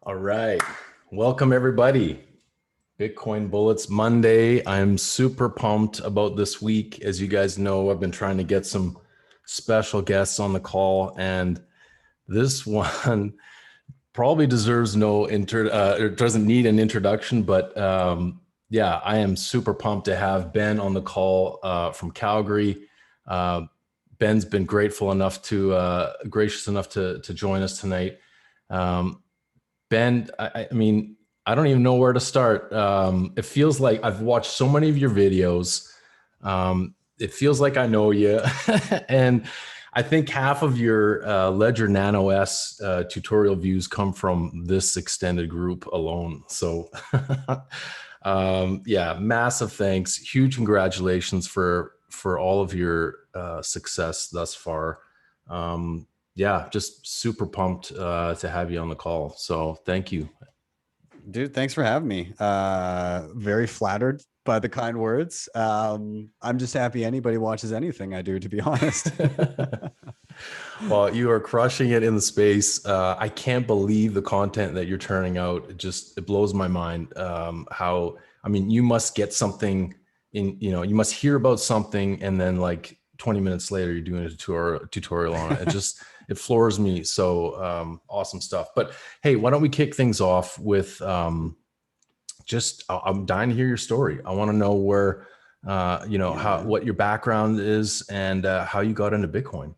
All right. Welcome, everybody. Bitcoin Bullets Monday. I'm super pumped about this week. As you guys know, I've been trying to get some special guests on the call, and this one probably deserves it doesn't need an introduction, but yeah, I am super pumped to have Ben on the call from Calgary. Uh, Ben's been gracious enough to join us tonight. Um, Ben, I mean, I don't even know where to start. It feels like I've watched so many of your videos. It feels like I know you. And I think half of your Ledger Nano S tutorial views come from this extended group alone. So yeah, massive thanks. Huge congratulations for all of your success thus far. Yeah, just super pumped to have you on the call. So thank you. Dude, thanks for having me. Very flattered by the kind words. I'm just happy anybody watches anything I do, to be honest. Well, you are crushing it in the space. I can't believe the content that you're turning out. It blows my mind. I mean, you must get something you must hear about something and then like 20 minutes later, you're doing a tutorial on it. It floors me. So awesome stuff. But hey, why don't we kick things off with I'm dying to hear your story. I want to know what your background is and how you got into Bitcoin.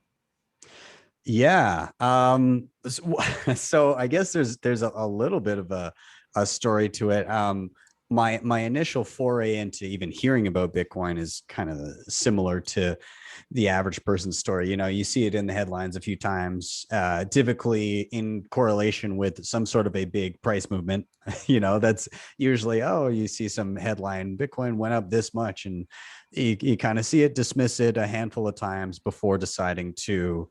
Yeah. So I guess there's a little bit of a story to it. My initial foray into even hearing about Bitcoin is kind of similar to the average person's story. You know, you see it in the headlines a few times, typically in correlation with some sort of a big price movement. You know, that's usually, you see some headline, Bitcoin went up this much, and you kind of see it, dismiss it a handful of times before deciding to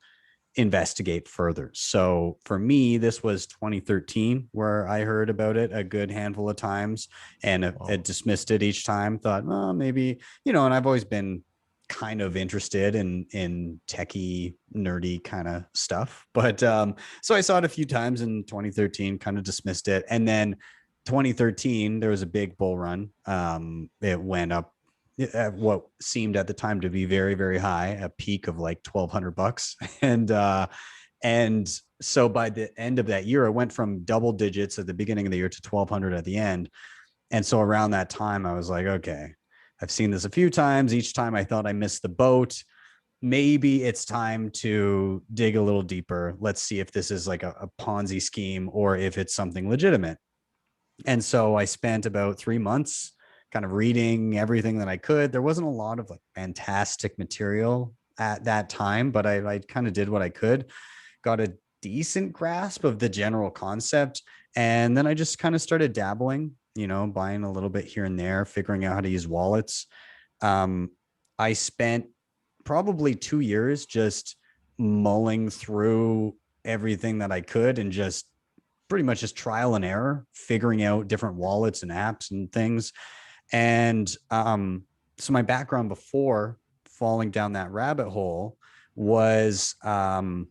investigate further. So for me, this was 2013 where I heard about it a good handful of times and it dismissed it each time, thought, well, maybe, and I've always been kind of interested in techie, nerdy kind of stuff. But so I saw it a few times in 2013, kind of dismissed it. And then 2013, there was a big bull run. It went up at what seemed at the time to be very, very high, a peak of like $1,200. And so by the end of that year, it went from double digits at the beginning of the year to 1,200 at the end. And so around that time, I was like, okay, I've seen this a few times. Each time I thought I missed the boat. Maybe it's time to dig a little deeper. Let's see if this is like a Ponzi scheme or if it's something legitimate. And so I spent about 3 months kind of reading everything that I could. There wasn't a lot of like fantastic material at that time, but I kind of did what I could, got a decent grasp of the general concept. And then I just kind of started dabbling, buying a little bit here and there, figuring out how to use wallets. I spent probably 2 years just mulling through everything that I could and just pretty much just trial and error, figuring out different wallets and apps and things. And so my background before falling down that rabbit hole was I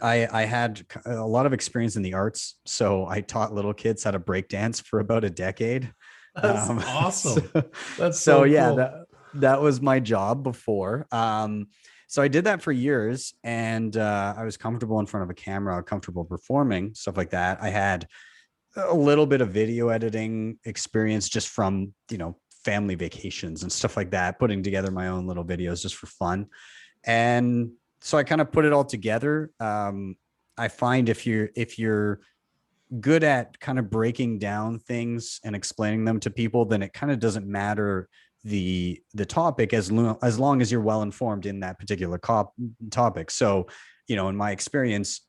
had a lot of experience in the arts. So I taught little kids how to break dance for about a decade. That's awesome. That's so yeah, cool. that was my job before. So I did that for years, and I was comfortable in front of a camera, comfortable performing, stuff like that. I had a little bit of video editing experience just from, family vacations and stuff like that, putting together my own little videos just for fun. And so I kind of put it all together. I find if you're good at kind of breaking down things and explaining them to people, then it kind of doesn't matter the topic as long as you're well informed in that particular topic. So, in my experience,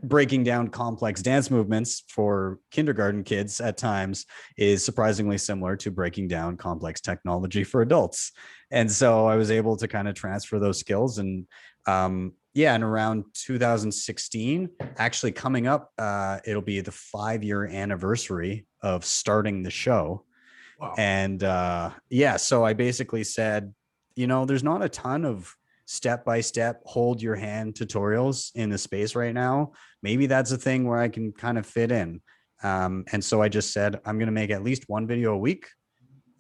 breaking down complex dance movements for kindergarten kids at times is surprisingly similar to breaking down complex technology for adults. And so I was able to kind of transfer those skills. And and around 2016, actually coming up, it'll be the 5-year anniversary of starting the show. Wow. And so I basically said, there's not a ton of step-by-step hold your hand tutorials in the space right now. Maybe that's a thing where I can kind of fit in. And so I just said, I'm going to make at least one video a week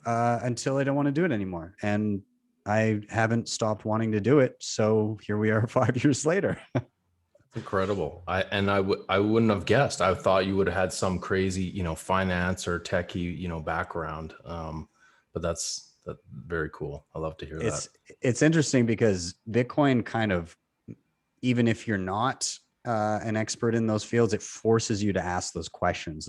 until I don't want to do it anymore. And I haven't stopped wanting to do it. So here we are 5 years later. Incredible. I wouldn't have guessed. I thought you would have had some crazy, finance or techie, background. But that's very cool. I love to hear that. It's interesting because Bitcoin kind of, even if you're not an expert in those fields, it forces you to ask those questions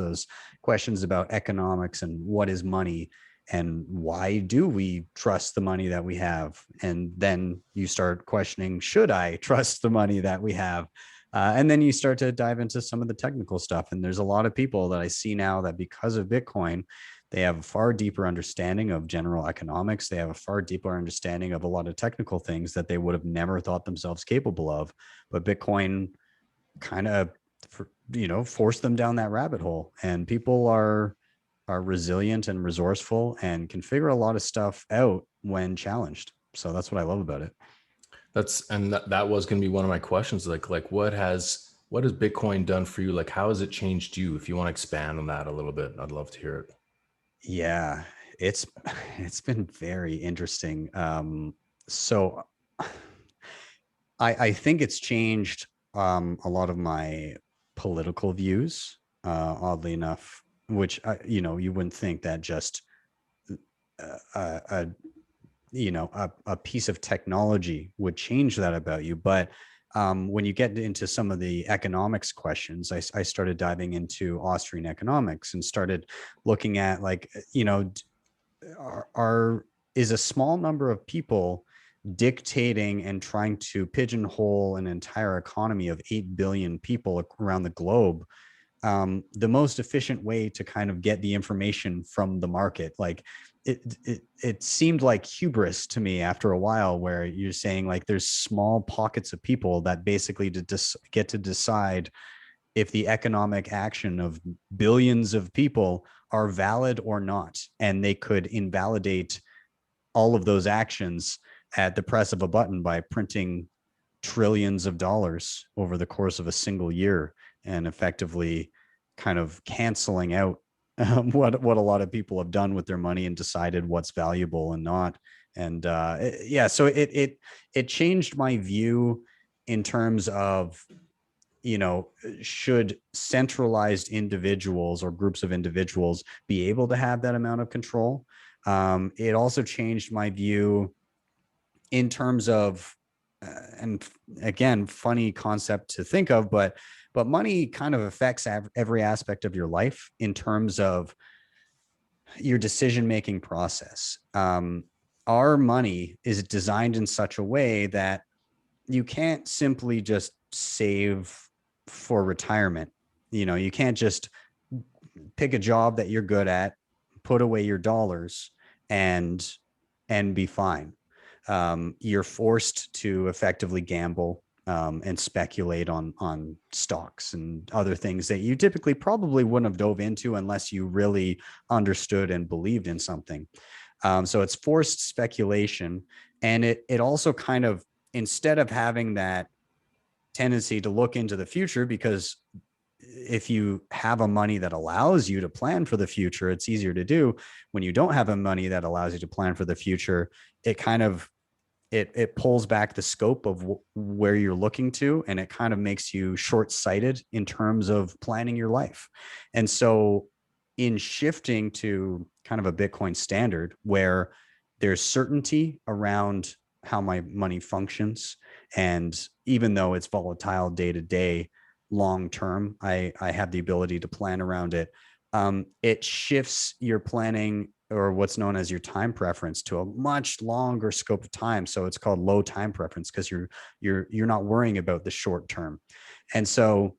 about economics and what is money and why do we trust the money that we have? And then you start questioning, should I trust the money that we have? And then you start to dive into some of the technical stuff. And there's a lot of people that I see now that because of Bitcoin, they have a far deeper understanding of general economics. They have a far deeper understanding of a lot of technical things that they would have never thought themselves capable of. But Bitcoin kind of, forced them down that rabbit hole. And people are resilient and resourceful and can figure a lot of stuff out when challenged. So that's what I love about it. That was going to be one of my questions. Like what has Bitcoin done for you? Like, how has it changed you? If you want to expand on that a little bit, I'd love to hear it. Yeah, it's been very interesting. So I think it's changed a lot of my political views, oddly enough, which you wouldn't think that just a a piece of technology would change that about you. But when you get into some of the economics questions, I started diving into Austrian economics and started looking at is a small number of people dictating and trying to pigeonhole an entire economy of 8 billion people around the globe the most efficient way to kind of get the information from the market? Like it seemed like hubris to me after a while, where you're saying like there's small pockets of people that basically get to decide if the economic action of billions of people are valid or not, and they could invalidate all of those actions at the press of a button by printing trillions of dollars over the course of a single year and effectively kind of canceling out what a lot of people have done with their money and decided what's valuable and not. And so it changed my view in terms of, should centralized individuals or groups of individuals be able to have that amount of control? It also changed my view in terms of, and again, funny concept to think of, but money kind of affects every aspect of your life in terms of your decision-making process. Our money is designed in such a way that you can't simply just save for retirement. You can't just pick a job that you're good at, put away your dollars and be fine. You're forced to effectively gamble and speculate on stocks and other things that you typically probably wouldn't have dove into unless you really understood and believed in something. So it's forced speculation. And it also kind of, instead of having that tendency to look into the future, because if you have a money that allows you to plan for the future, it's easier to do. When you don't have a money that allows you to plan for the future, it kind of, it pulls back the scope of where you're looking to, and it kind of makes you short-sighted in terms of planning your life. And so in shifting to kind of a Bitcoin standard where there's certainty around how my money functions, and even though it's volatile day to day, long term, I have the ability to plan around it. It shifts your planning, or what's known as your time preference, to a much longer scope of time. So it's called low time preference, because you're not worrying about the short term. And so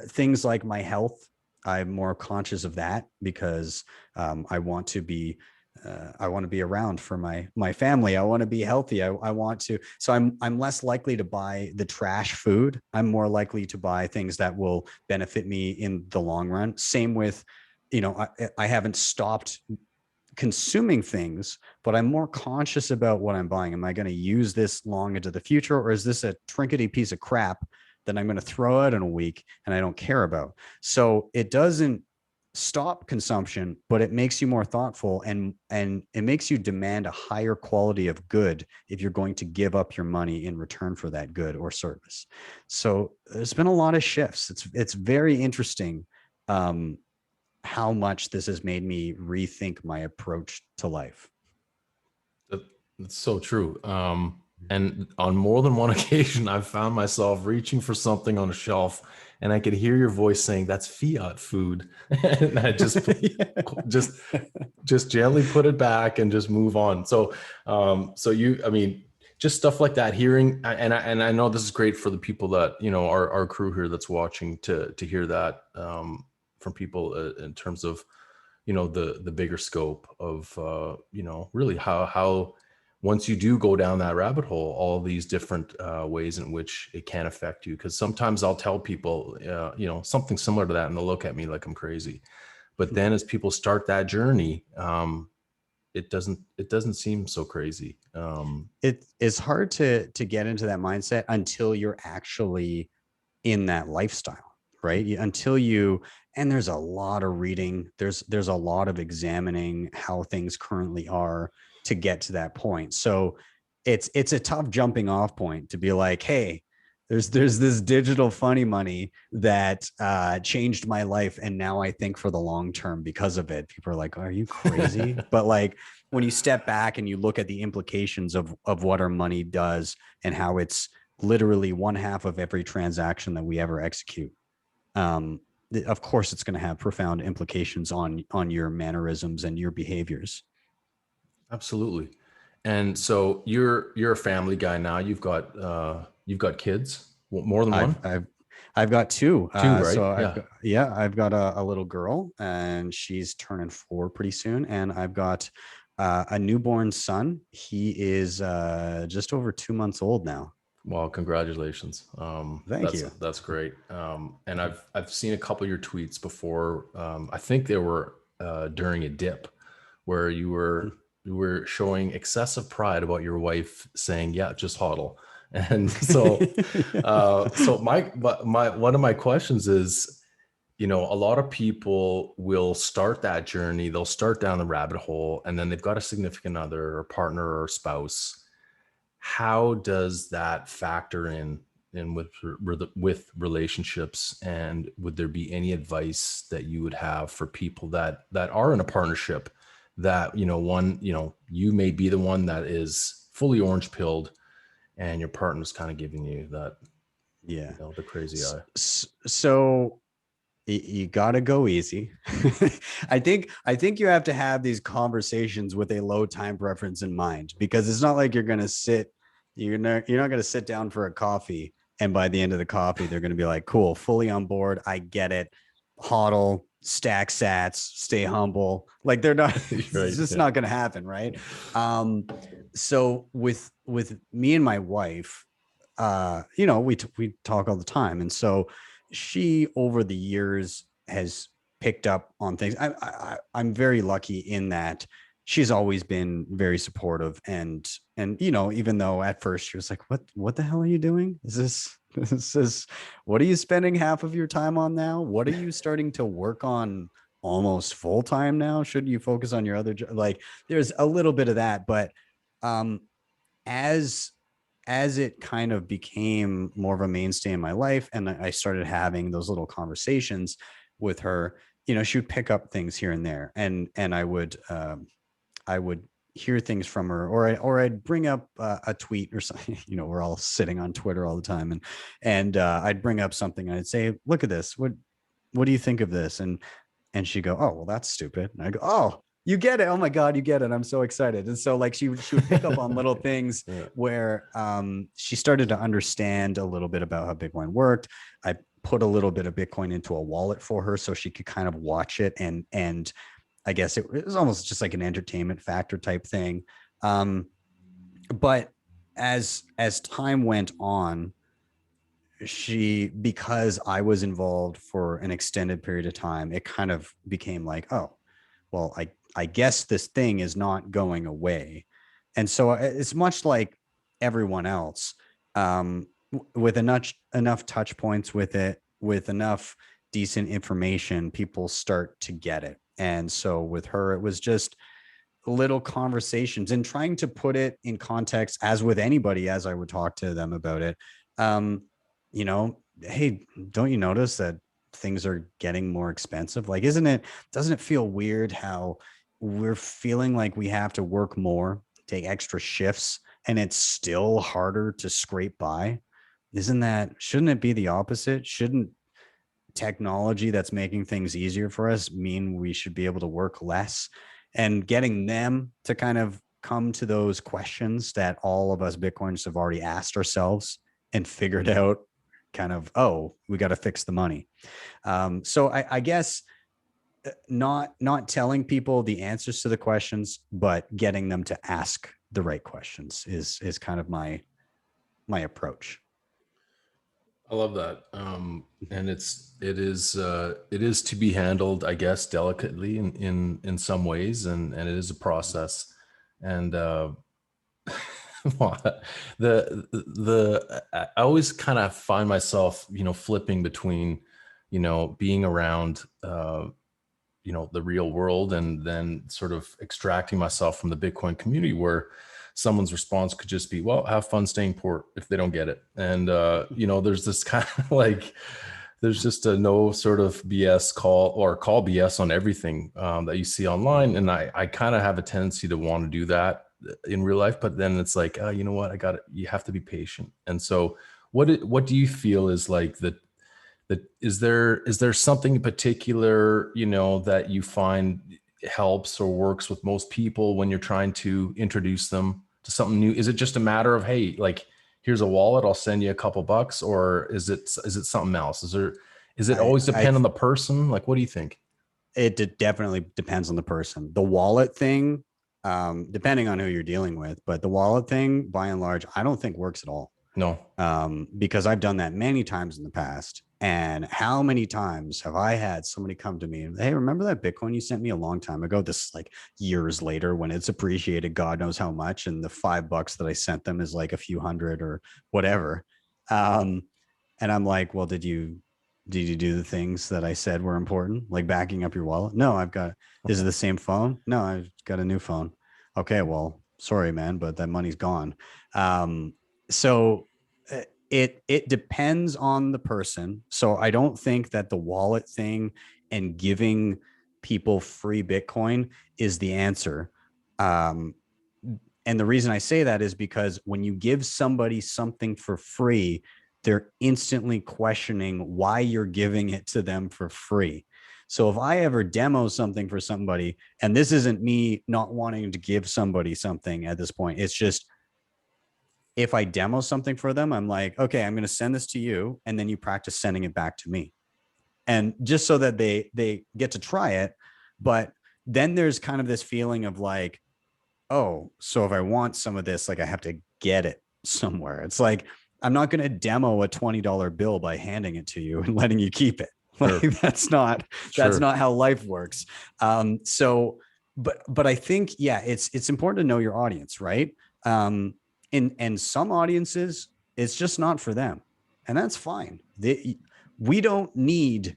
things like my health, I'm more conscious of that, because I want to be around for my family. I want to be healthy. I want to, so I'm less likely to buy the trash food. I'm more likely to buy things that will benefit me in the long run. Same with, I haven't stopped consuming things, but I'm more conscious about what I'm buying. Am I going to use this long into the future, or is this a trinkety piece of crap that I'm going to throw out in a week and I don't care about. So it doesn't stop consumption, but it makes you more thoughtful, and it makes you demand a higher quality of good if you're going to give up your money in return for that good or service. So there's been a lot of shifts. It's very interesting how much this has made me rethink my approach to life. That's so true. And on more than one occasion, I've found myself reaching for something on a shelf, and I could hear your voice saying, "That's fiat food," and I just just gently put it back and just move on. So, I mean, just stuff like that. Hearing, and I know this is great for the people that our crew here that's watching to hear that from people in terms of the bigger scope of really how once you do go down that rabbit hole, all these different ways in which it can affect you. Because sometimes I'll tell people something similar to that, and they'll look at me like I'm crazy. But then as people start that journey, it doesn't seem so crazy. It is hard to get into that mindset until you're actually in that lifestyle, right? Until you, and there's a lot of reading, there's a lot of examining how things currently are to get to that point. So it's a tough jumping off point to be like, hey, there's this digital funny money that changed my life, and now I think for the long term because of it. People are like, are you crazy? But like when you step back and you look at the implications of what our money does and how it's literally one half of every transaction that we ever execute. Of course, it's going to have profound implications on your mannerisms and your behaviors. Absolutely. And so you're a family guy now. You've got kids, more than I've one? I've I've got two. Two, right? So Yeah. I've got a little girl, and she's turning 4 pretty soon, and I've got a newborn son. He is just over 2 months old now. Well, congratulations. Thank That's you. that's great. And I've seen a couple of your tweets before. I think they were during a dip where you were showing excessive pride about your wife saying, "Yeah, just hodl." And so so my one of my questions is, a lot of people will start that journey, they'll start down the rabbit hole, and then they've got a significant other or partner or spouse. How does that factor in with relationships, and would there be any advice that you would have for people that are in a partnership, that you may be the one that is fully orange pilled, and your partner's kind of giving you that, Yeah. the crazy eye? So you got to go easy. I think you have to have these conversations with a low time preference in mind, because it's not like you're not going to sit down for a coffee, and by the end of the coffee they're going to be like, cool, fully on board, I get it, hodl, stack sats, stay humble. Like they're not it's Right, just yeah. not going to happen, right? um so with me and my wife, we talk all the time, and so she over the years has picked up on things. I'm very lucky in that she's always been very supportive, and even though at first she was like, what the hell are you doing? Is this what are you spending half of your time on now? What are you starting to work on almost full time now? Shouldn't you focus on your other job? Like there's a little bit of that, but um as as it kind of became more of a mainstay in my life, and I started having those little conversations with her, she would pick up things here and there, and I would hear things from her, or I'd bring up a tweet or something. We're all sitting on Twitter all the time, and I'd bring up something, and I'd say, look at this, what do you think of this? And she'd go, oh, well, that's stupid. And I go, oh, you get it. Oh my God, you get it. I'm so excited. And so like she would pick up on little things Yeah. where she started to understand a little bit about how Bitcoin worked. I put a little bit of Bitcoin into a wallet for her so she could kind of watch it, and I guess it was almost just like an entertainment factor type thing. But as time went on, because I was involved for an extended period of time, it kind of became like, oh, well, I guess this thing is not going away. And so it's much like everyone else. with enough touch points with it, with enough decent information, people start to get it. And so with her, it was just little conversations and trying to put it in context, as with anybody, as I would talk to them about it. Um, hey, don't you notice that things are getting more expensive? Like, doesn't it feel weird how we're feeling like we have to work more, take extra shifts, and it's still harder to scrape by? Shouldn't it be the opposite? Shouldn't technology that's making things easier for us mean we should be able to work less? And getting them to kind of come to those questions that all of us Bitcoiners have already asked ourselves and figured out kind of, oh, we got to fix the money. So I guess not telling people the answers to the questions, but getting them to ask the right questions is kind of my approach. I love that. And it is to be handled, I guess, delicately in some ways, and it is a process. And I always kind of find myself, flipping between, being around, the real world, and then sort of extracting myself from the Bitcoin community, where someone's response could just be, well, have fun staying poor if they don't get it. And, there's this kind of like, there's just a no sort of BS call BS on everything that you see online. And I kind of have a tendency to want to do that in real life, but then it's like, you know what, you have to be patient. And so what do you feel is like is there something in particular, that you find helps or works with most people when you're trying to introduce them to something new? Is it just a matter of, hey, like, here's a wallet, I'll send you a couple bucks, or is it something else? Is it always depend on the person? Like, what do you think? It definitely depends on the person. The wallet thing, depending on who you're dealing with, but the wallet thing, by and large, I don't think works at all. No. Because I've done that many times in the past. And how many times have I had somebody come to me and, hey, remember that Bitcoin you sent me a long time ago? This is like years later when it's appreciated God knows how much, and the $5 that I sent them is like a few hundred or whatever. And I'm like, well, did you do the things that I said were important, like backing up your wallet? No, is it the same phone? No, I've got a new phone. Okay, well, sorry, man, but that money's gone. So it depends on the person. So I don't think that the wallet thing and giving people free Bitcoin is the answer. And the reason I say that is because when you give somebody something for free, they're instantly questioning why you're giving it to them for free. So if I ever demo something for somebody, and this isn't me not wanting to give somebody something at this point, it's just, if I demo something for them, I'm like, okay, I'm going to send this to you, and then you practice sending it back to me. And just so that they get to try it. But then there's kind of this feeling of like, oh, so if I want some of this, like I have to get it somewhere. It's like, I'm not going to demo a $20 bill by handing it to you and letting you keep it. Like, sure. That's not how life works. But I think, yeah, it's important to know your audience, right? And some audiences, it's just not for them, and that's fine. We don't need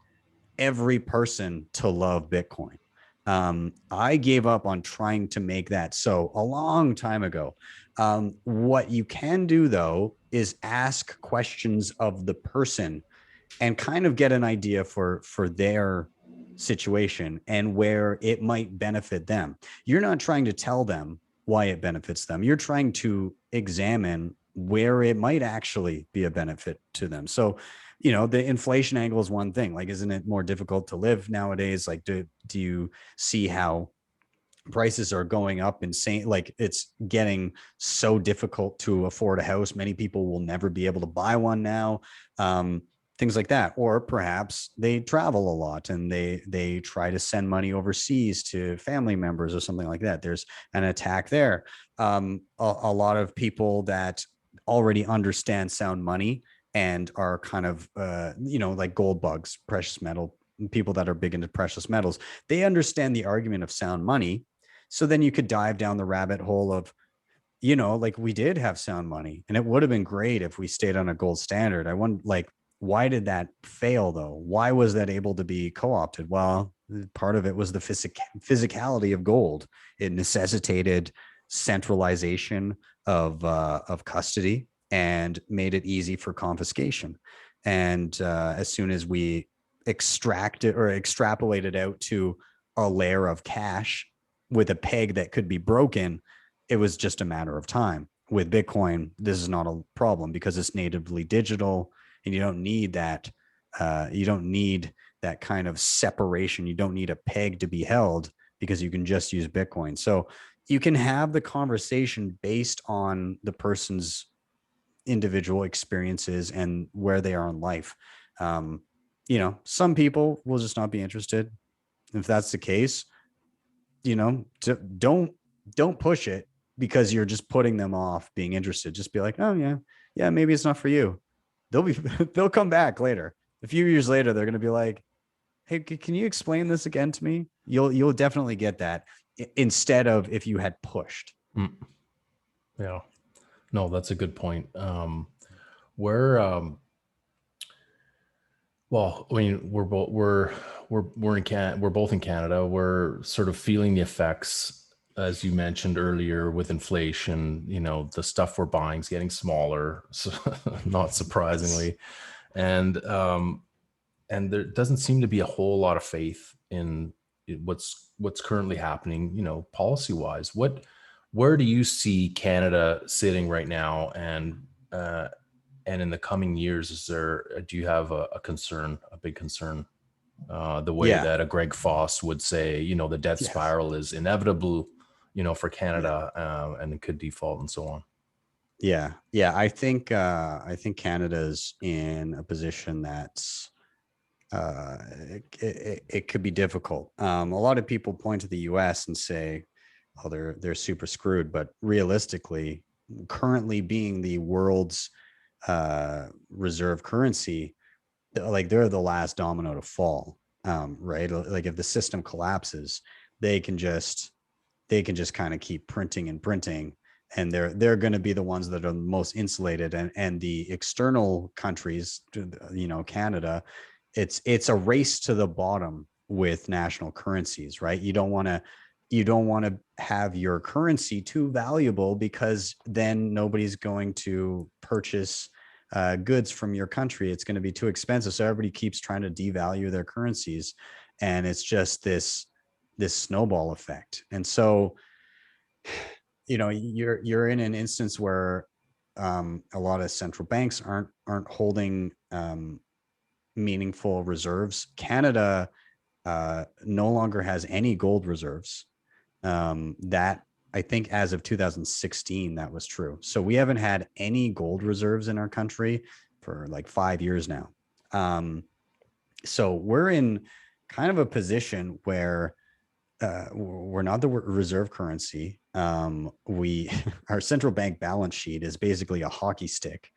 every person to love Bitcoin. I gave up on trying to make that so a long time ago. What you can do, though, is ask questions of the person and kind of get an idea for their situation and where it might benefit them. You're not trying to tell them why it benefits them. You're trying to examine where it might actually be a benefit to them. So, the inflation angle is one thing. Like, isn't it more difficult to live nowadays? Like, do you see how prices are going up insane? Like, it's getting so difficult to afford a house. Many people will never be able to buy one now. Things like that. Or perhaps they travel a lot and they try to send money overseas to family members or something like that. There's an attack there. A lot of people that already understand sound money and are kind of, like gold bugs, precious metal, people that are big into precious metals, they understand the argument of sound money. So then you could dive down the rabbit hole of, like we did have sound money, and it would have been great if we stayed on a gold standard. I wonder, like, why did that fail though? Why was that able to be co-opted? Well, part of it was the physicality of gold. It necessitated centralization of custody and made it easy for confiscation. And as soon as we extracted or extrapolated out to a layer of cash with a peg that could be broken, it was just a matter of time. With Bitcoin, this is not a problem because it's natively digital, and you don't need that. You don't need that kind of separation. You don't need a peg to be held because you can just use Bitcoin. So you can have the conversation based on the person's individual experiences and where they are in life. Some people will just not be interested. If that's the case, don't push it because you're just putting them off being interested. Just be like, oh yeah, maybe it's not for you. They'll come back later. A few years later, they're going to be like, hey, can you explain this again to me? You'll definitely get that instead of if you had pushed. Yeah, no, that's a good point. We're well, I mean, we're both in Canada. We're sort of feeling the effects, as you mentioned earlier, with inflation. The stuff we're buying is getting smaller, so not surprisingly, and there doesn't seem to be a whole lot of faith in what's currently happening, policy wise. Where do you see Canada sitting right now, and in the coming years, do you have a big concern, the way Yeah. that a Greg Foss would say, the debt Yes. spiral is inevitable, for Yeah. Canada, and it could default and so on? Yeah. I think Canada's in a position that's it could be difficult. A lot of people point to the US and say, oh, they're super screwed, but realistically, currently being the world's reserve currency, like they're the last domino to fall. Right? Like if the system collapses, they can just kind of keep printing and printing, and they're going to be the ones that are most insulated. And the external countries, Canada, it's a race to the bottom with national currencies, right? You don't want to have your currency too valuable, because then nobody's going to purchase goods from your country. It's going to be too expensive, so everybody keeps trying to devalue their currencies, and it's just this snowball effect. And so you're in an instance where a lot of central banks aren't holding meaningful reserves. Canada no longer has any gold reserves. That, I think, as of 2016, that was true. So we haven't had any gold reserves in our country for like 5 years now. So we're in kind of a position where we're not the reserve currency. We Our central bank balance sheet is basically a hockey stick.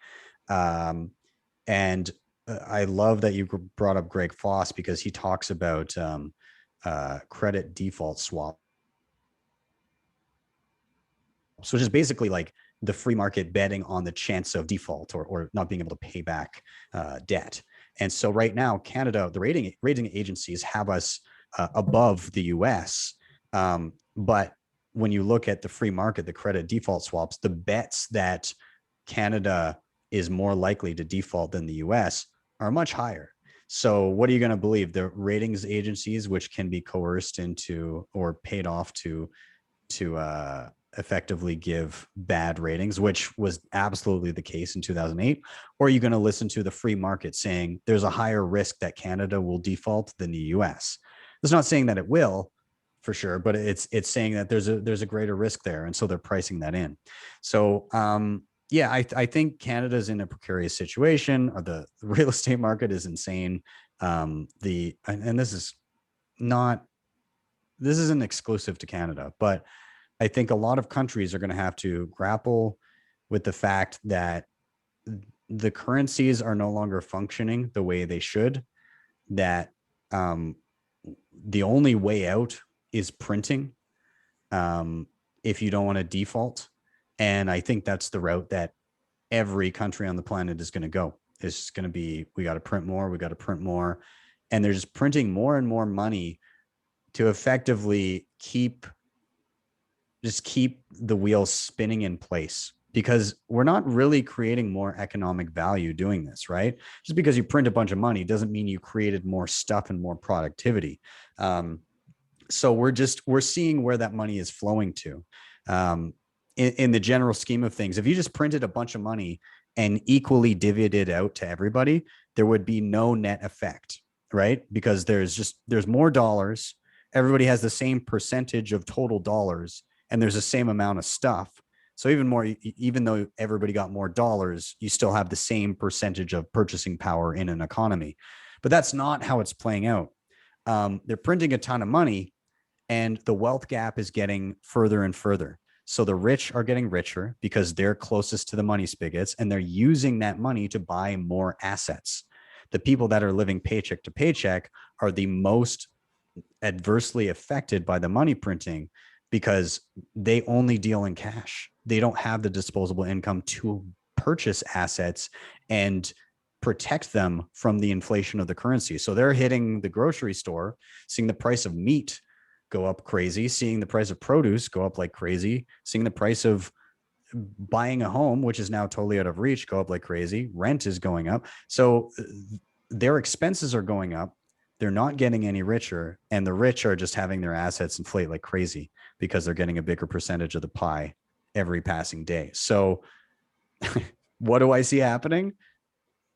And I love that you brought up Greg Foss, because he talks about credit default swap, which is basically like the free market betting on the chance of default, or not being able to pay back debt. And so right now, Canada, the rating agencies have us above the US. But when you look at the free market, the credit default swaps, the bets that Canada is more likely to default than the US are much higher. So what are you going to believe? The ratings agencies, which can be coerced into or paid off to effectively give bad ratings, which was absolutely the case in 2008? Or are you going to listen to the free market saying there's a higher risk that Canada will default than the US? It's not saying that it will, for sure, but it's saying that there's a greater risk there, and so they're pricing that in. So yeah, I think Canada's in a precarious situation. Or the real estate market is insane. And this isn't exclusive to Canada, but I think a lot of countries are going to have to grapple with the fact that the currencies are no longer functioning the way they should, that the only way out is printing, if you don't want to default. And I think that's the route that every country on the planet is going to go. It's going to be, we got to print more, we got to print more. And they're just printing more and more money to effectively keep the wheels spinning in place, because we're not really creating more economic value doing this, right? Just because you print a bunch of money doesn't mean you created more stuff and more productivity. So we're seeing where that money is flowing to. In the general scheme of things, if you just printed a bunch of money and equally divvied it out to everybody, there would be no net effect, right? Because there's more dollars. Everybody has the same percentage of total dollars, and there's the same amount of stuff. So even though everybody got more dollars, you still have the same percentage of purchasing power in an economy. But that's not how it's playing out. They're printing a ton of money, and the wealth gap is getting further and further. So the rich are getting richer because they're closest to the money spigots, and they're using that money to buy more assets. The people that are living paycheck to paycheck are the most adversely affected by the money printing, because they only deal in cash. They don't have the disposable income to purchase assets and protect them from the inflation of the currency. So they're hitting the grocery store, seeing the price of meat go up crazy, seeing the price of produce go up like crazy, seeing the price of buying a home, which is now totally out of reach, go up like crazy. Rent is going up. So their expenses are going up. They're not getting any richer, and the rich are just having their assets inflate like crazy because they're getting a bigger percentage of the pie every passing day. So what do I see happening?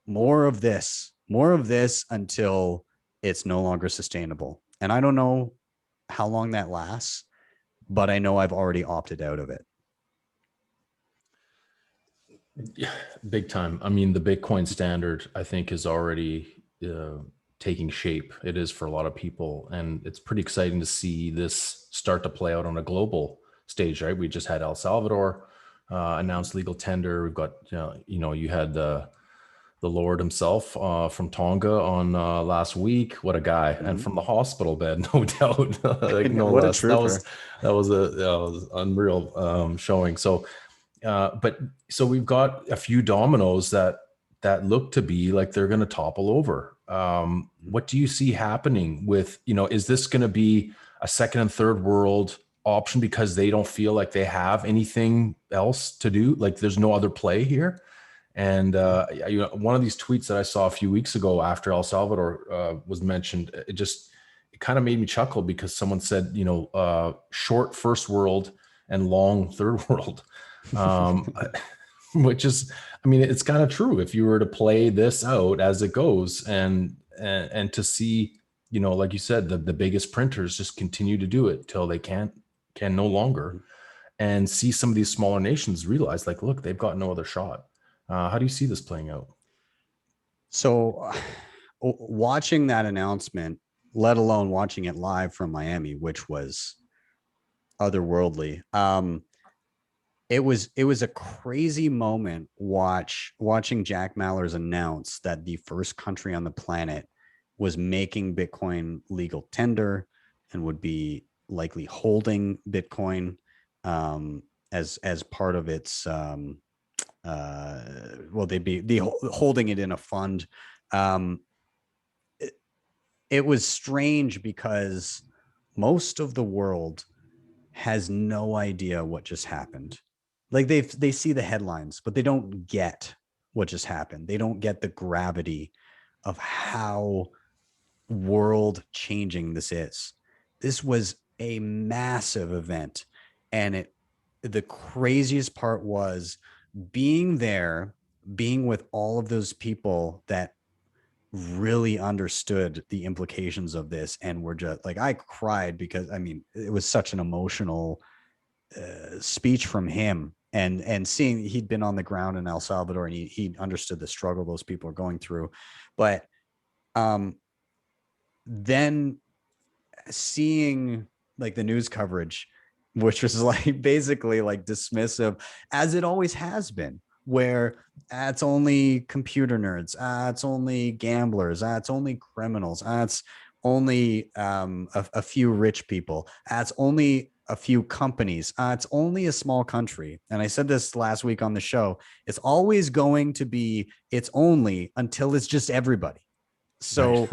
More of this until it's no longer sustainable. And I don't know how long that lasts, but I know I've already opted out of it. Yeah, big time. I mean, the Bitcoin standard, I think, is already taking shape. It is for a lot of people. And it's pretty exciting to see this start to play out on a global stage, right? We just had El Salvador announce legal tender. We've got, you had the Lord himself from Tonga on last week. What a guy. Mm-hmm. And from the hospital bed, no doubt. Like, no what less. A trooper. That was unreal showing. So, but so we've got a few dominoes that look to be like they're going to topple over. What do you see happening with, is this going to be a second and third world option because they don't feel like they have anything else to do? Like there's no other play here. And one of these tweets that I saw a few weeks ago after El Salvador was mentioned, it kind of made me chuckle because someone said, short first world and long third world. Which is, I mean, it's kind of true if you were to play this out as it goes and to see, like you said, the biggest printers just continue to do it till they can no longer, and see some of these smaller nations realize like, look, they've got no other shot. How do you see this playing out? So watching that announcement, let alone watching it live from Miami, which was otherworldly, it was a crazy moment watching Jack Mallers announce that the first country on the planet was making Bitcoin legal tender and would be likely holding Bitcoin as part of its they'd be holding it in a fund. It was strange because most of the world has no idea what just happened. Like they see the headlines, but they don't get what just happened. They don't get the gravity of how world changing this is. This was a massive event. And the craziest part was being there, being with all of those people that really understood the implications of this and were just like, I cried because, I mean, it was such an emotional speech from him, and seeing he'd been on the ground in El Salvador and he understood the struggle those people are going through. But then seeing like the news coverage, which was like basically like dismissive, as it always has been, where it's only computer nerds, it's only gamblers, it's only criminals, only a few rich people. It's only a few companies. It's only a small country. And I said this last week on the show. It's always going to be it's only until it's just everybody. Right. So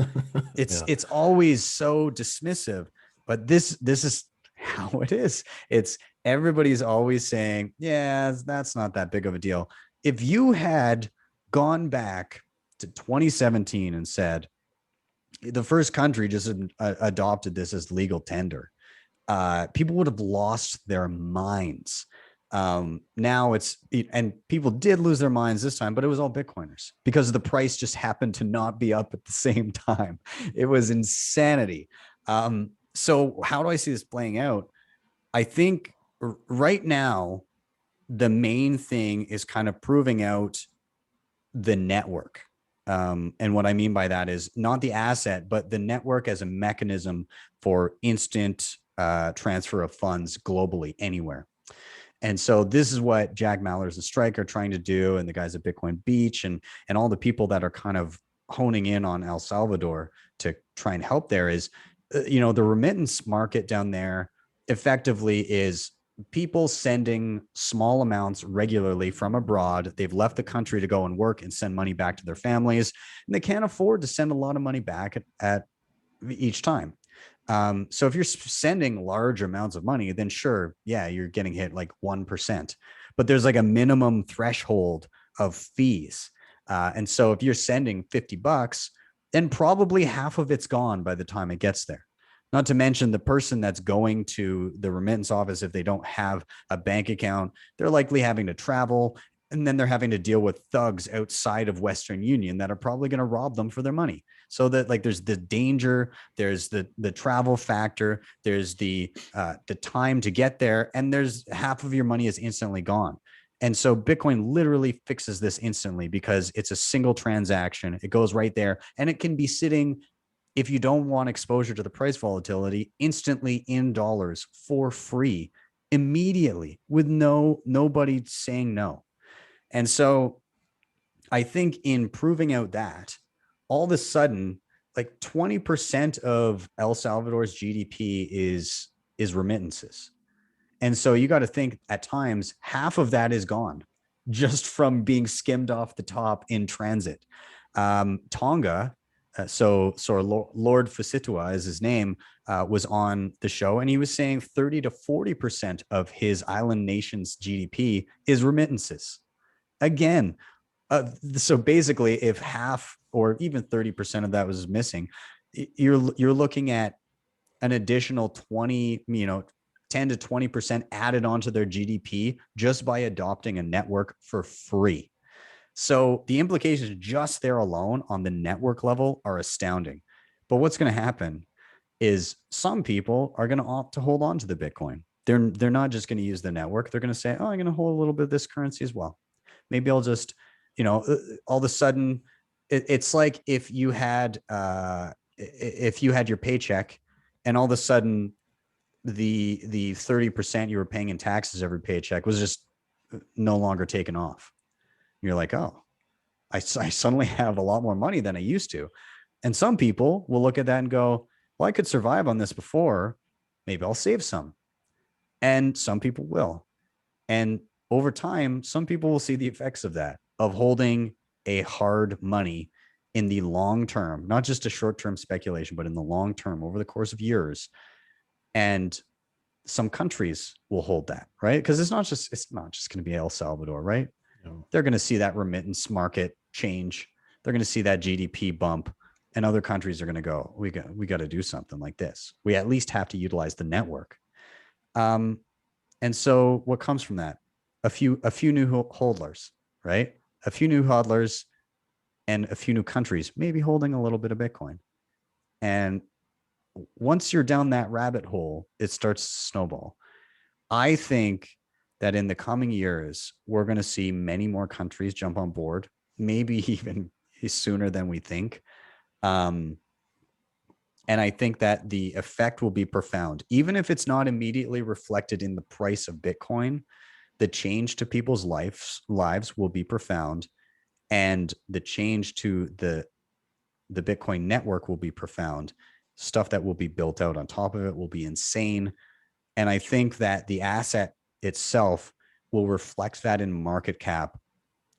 it's Yeah. it's always so dismissive, but this is how it is. It's everybody's always saying, yeah, that's not that big of a deal. If you had gone back to 2017 and said the first country just adopted this as legal tender, people would have lost their minds. Now and people did lose their minds this time, but it was all Bitcoiners because the price just happened to not be up at the same time. It was insanity. So how do I see this playing out? I think right now, the main thing is kind of proving out the network. And what I mean by that is not the asset, but the network as a mechanism for instant transfer of funds globally, anywhere. And so this is what Jack Mallers and Strike are trying to do, and the guys at Bitcoin Beach and all the people that are kind of honing in on El Salvador to try and help there is, the remittance market down there effectively is people sending small amounts regularly from abroad. They've left the country to go and work and send money back to their families, and they can't afford to send a lot of money back at each time. So if you're sending large amounts of money, then sure, yeah, you're getting hit like 1%, but there's like a minimum threshold of fees. And so if you're sending $50, then probably half of it's gone by the time it gets there. Not to mention the person that's going to the remittance office, if they don't have a bank account, they're likely having to travel, and then they're having to deal with thugs outside of Western Union that are probably going to rob them for their money. So that, like, there's the danger, there's the travel factor, there's the time to get there, and there's half of your money is instantly gone. And so Bitcoin literally fixes this instantly because it's a single transaction. It goes right there, and it can be sitting, if you don't want exposure to the price volatility, instantly in dollars for free immediately with nobody saying no. And so I think in proving out that, all of a sudden, like 20% of El Salvador's GDP is remittances. And so you got to think at times half of that is gone just from being skimmed off the top in transit. Tonga, Lord Fasitua is his name, was on the show, and he was saying 30 to 40% of his island nation's GDP is remittances. Again, so basically, if half or even 30% of that was missing, you're looking at an additional 10 to 20% added onto their GDP just by adopting a network for free. So the implications just there alone on the network level are astounding. But what's going to happen is some people are going to opt to hold on to the Bitcoin. They're not just going to use the network. They're going to say, oh, I'm going to hold a little bit of this currency as well. Maybe I'll just, all of a sudden, it's like if you had your paycheck, and all of a sudden the 30% you were paying in taxes every paycheck was just no longer taken off. You're like, oh, I suddenly have a lot more money than I used to. And some people will look at that and go, well, I could survive on this before. Maybe I'll save some. And some people will. And over time, some people will see the effects of that, of holding a hard money in the long term, not just a short term speculation, but in the long term over the course of years. And some countries will hold that, right? Because it's not just going to be El Salvador, right? No. They're going to see that remittance market change. They're going to see that GDP bump, and other countries are going to go, we got to do something like this. We at least have to utilize the network. And so what comes from that? A few new hodlers, right? A few new hodlers and a few new countries maybe holding a little bit of Bitcoin. And once you're down that rabbit hole, it starts to snowball. I think that in the coming years, we're going to see many more countries jump on board, maybe even sooner than we think. And I think that the effect will be profound. Even if it's not immediately reflected in the price of Bitcoin, the change to people's lives will be profound. And the change to the Bitcoin network will be profound. stuff that will be built out on top of it will be insane. And I think that the asset itself will reflect that in market cap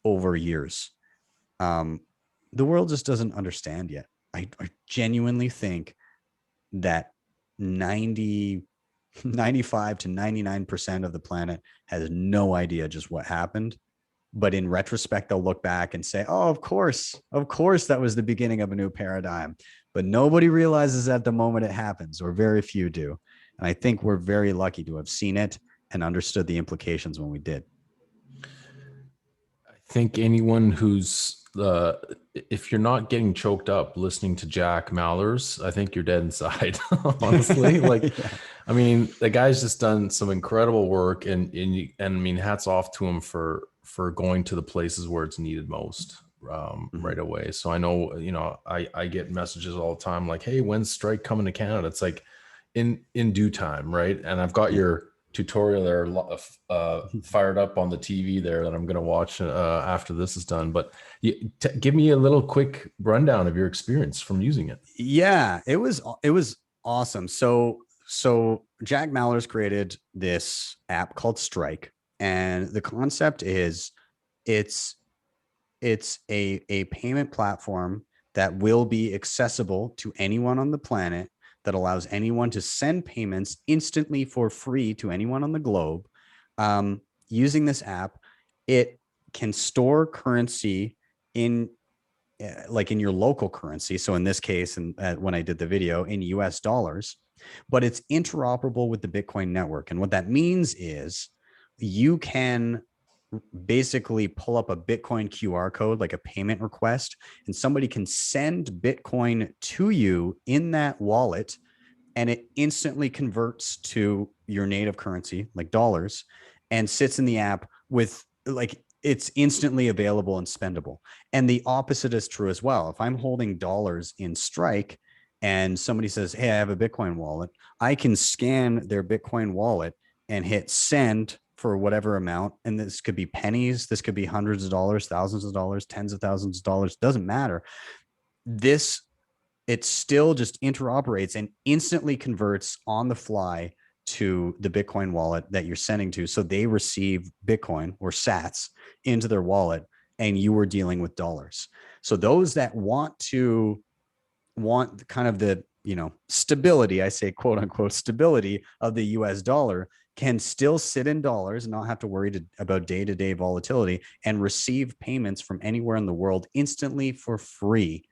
over years. Um, the world just doesn't understand yet. I genuinely think that 90, 95 to 99% of the planet has no idea just what happened. But in retrospect, they'll look back and say, oh, of course, that was the beginning of a new paradigm. But nobody realizes at the moment it happens, or very few do. And I think we're very lucky to have seen it and understood the implications when we did. I think anyone who's if you're not getting choked up listening to Jack Mallers, I think you're dead inside. Honestly, like, Yeah. I mean, the guy's just done some incredible work, and I mean, hats off to him for going to the places where it's needed most right away. So I know, I get messages all the time like, "Hey, when's Strike coming to Canada?" It's like in due time, right? And I've got Yeah. your tutorial there fired up on the TV there that I'm going to watch after this is done. But give me a little quick rundown of your experience from using it. Yeah, it was awesome. So Jack Mallers created this app called Strike, and the concept is it's it's a payment platform that will be accessible to anyone on the planet, that allows anyone to send payments instantly for free to anyone on the globe. Using this app, it can store currency in like in your local currency. So in this case, and when I did the video, in US dollars, but it's interoperable with the Bitcoin network. And what that means is you can basically pull up a Bitcoin QR code, like a payment request, and somebody can send Bitcoin to you in that wallet, and it instantly converts to your native currency, like dollars, and sits in the app with like it's instantly available and spendable. And the opposite is true as well. If I'm holding dollars in Strike and somebody says, "Hey, I have a Bitcoin wallet," I can scan their Bitcoin wallet and hit send for whatever amount. And this could be pennies, this could be hundreds of dollars, thousands of dollars, tens of thousands of dollars, doesn't matter. This It still just interoperates and instantly converts on the fly to the Bitcoin wallet that you're sending to. So they receive Bitcoin or sats into their wallet, and you were dealing with dollars. So those that want kind of the, stability, I say quote unquote stability of the US dollar, can still sit in dollars and not have to worry about day-to-day volatility, and receive payments from anywhere in the world instantly for free.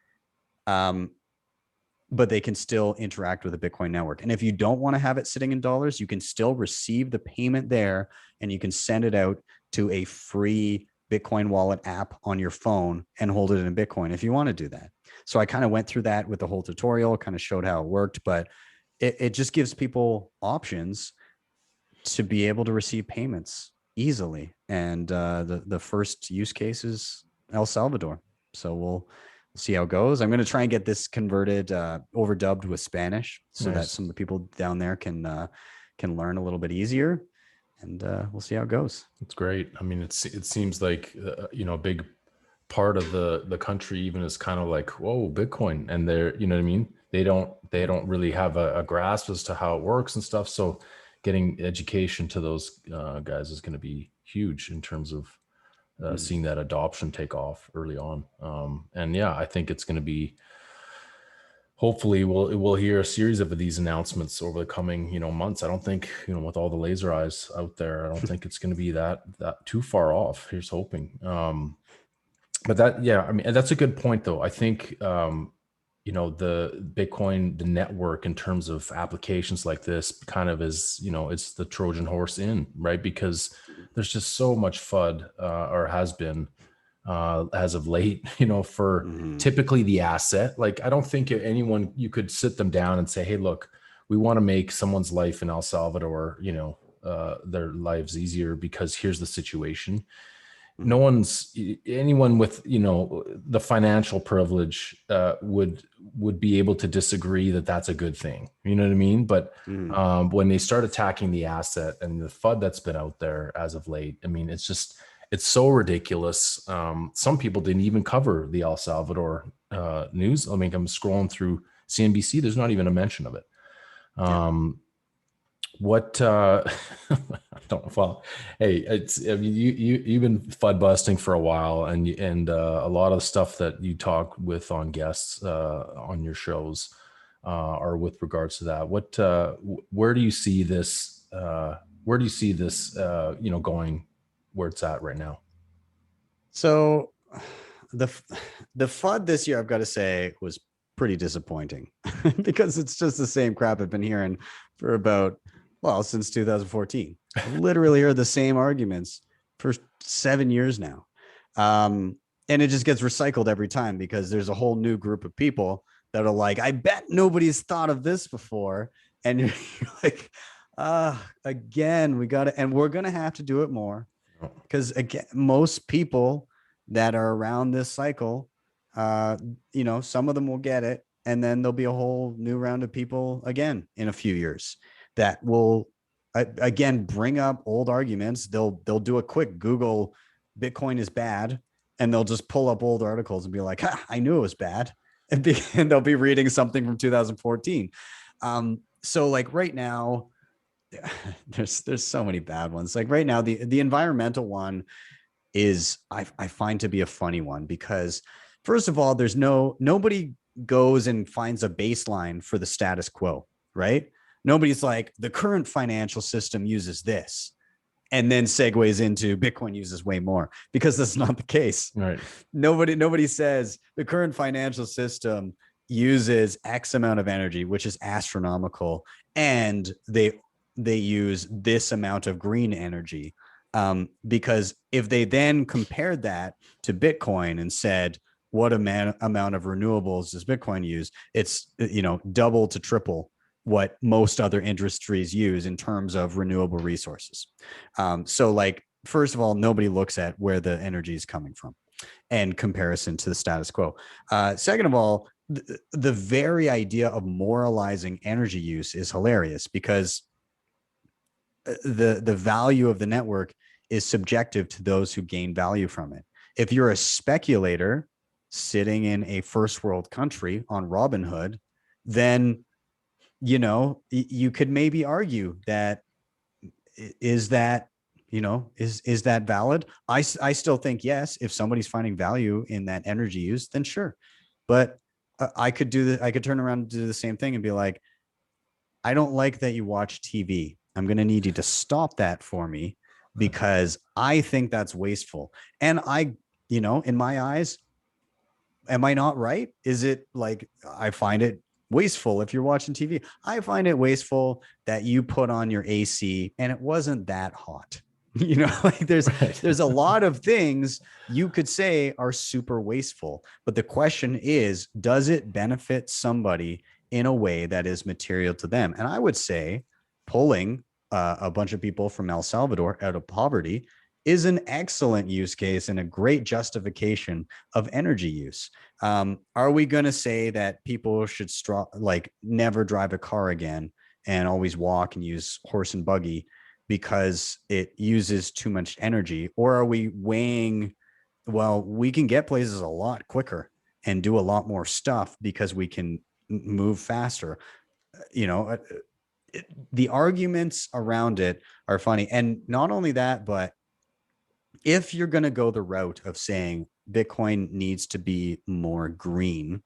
But they can still interact with the Bitcoin network. And if you don't want to have it sitting in dollars, you can still receive the payment there, and you can send it out to a free Bitcoin wallet app on your phone and hold it in Bitcoin if you want to do that. So I kind of went through that with the whole tutorial, kind of showed how it worked, but it just gives people options to be able to receive payments easily. And the first use case is El Salvador. So we'll see how it goes. I'm going to try and get this converted, overdubbed with Spanish, so that some of the people down there can learn a little bit easier. And we'll see how it goes. It's great. I mean, it seems like a big part of the country even is kind of like, whoa, Bitcoin, and they're, you know what I mean, they don't really have a grasp as to how it works and stuff. So getting education to those guys is going to be huge in terms of seeing that adoption take off early on. And yeah, I think it's going to be, hopefully we'll hear a series of these announcements over the coming, months. I don't think, with all the laser eyes out there, I don't think it's going to be that too far off. Here's hoping. But I mean, that's a good point though. I think, the Bitcoin, the network in terms of applications like this kind of is, it's the Trojan horse in, right? Because there's just so much FUD or has been as of late, for typically the asset. Like, I don't think anyone, you could sit them down and say, hey, look, we want to make someone's life in El Salvador, their lives easier because here's the situation. No one's, anyone with, the financial privilege would be able to disagree that that's a good thing. You know what I mean? But when they start attacking the asset and the FUD that's been out there as of late, I mean, it's so ridiculous. Some people didn't even cover the El Salvador news. I mean, I'm scrolling through CNBC, there's not even a mention of it. What I don't know. Well, hey, I mean, you've been FUD busting for a while, and a lot of the stuff that you talk with on guests on your shows are with regards to that. Where do you see this? Where do you see this? Going where it's at right now? So the the FUD this year, I've got to say, was pretty disappointing because it's just the same crap I've been hearing for about, well, since 2014. I've literally heard the same arguments for 7 years now. And it just gets recycled every time because there's a whole new group of people that are like, I bet nobody's thought of this before. And you're like, again, we're going to have to do it more because again, most people that are around this cycle, some of them will get it. And then there'll be a whole new round of people again in a few years that will again bring up old arguments. They'll do a quick Google Bitcoin is bad, and they'll just pull up old articles and be like, I knew it was bad. And they'll be reading something from 2014. So like right now, there's so many bad ones. Like right now, the environmental one is I find to be a funny one because first of all, there's nobody goes and finds a baseline for the status quo, right? Nobody's like the current financial system uses this and then segues into Bitcoin uses way more, because that's not the case. Right. Nobody says the current financial system uses X amount of energy, which is astronomical, and they use this amount of green energy. Because if they then compared that to Bitcoin and said, what amount of renewables does Bitcoin use? It's, double to triple what most other industries use in terms of renewable resources. So like, first of all, nobody looks at where the energy is coming from and comparison to the status quo. Second of all, the very idea of moralizing energy use is hilarious because the value of the network is subjective to those who gain value from it. If you're a speculator sitting in a first world country on Robinhood, then you could maybe argue that is that valid? I still think yes. If somebody's finding value in that energy use, then sure. But I could turn around and do the same thing and be like, I don't like that you watch TV. I'm going to need you to stop that for me because I think that's wasteful. And in my eyes, am I not right? Is it like I find it wasteful if you're watching TV? I find it wasteful that you put on your AC and it wasn't that hot. Like there's a lot of things you could say are super wasteful, but the question is, does it benefit somebody in a way that is material to them? And I would say pulling a bunch of people from El Salvador out of poverty is an excellent use case and a great justification of energy use. Are we going to say that people should never drive a car again and always walk and use horse and buggy because it uses too much energy? Or are we weighing, well, we can get places a lot quicker and do a lot more stuff because we can move faster? The arguments around it are funny. And not only that, but if you're going to go the route of saying Bitcoin needs to be more green,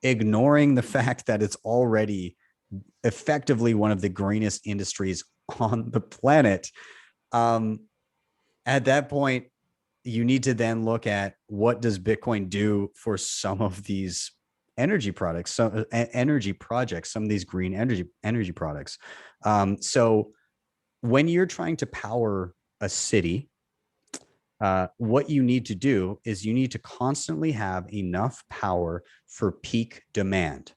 ignoring the fact that it's already effectively one of the greenest industries on the planet, at that point, you need to then look at what does Bitcoin do for some of these energy products, some energy projects, some of these green energy products. So when you're trying to power a city, what you need to do is you need to constantly have enough power for peak demand,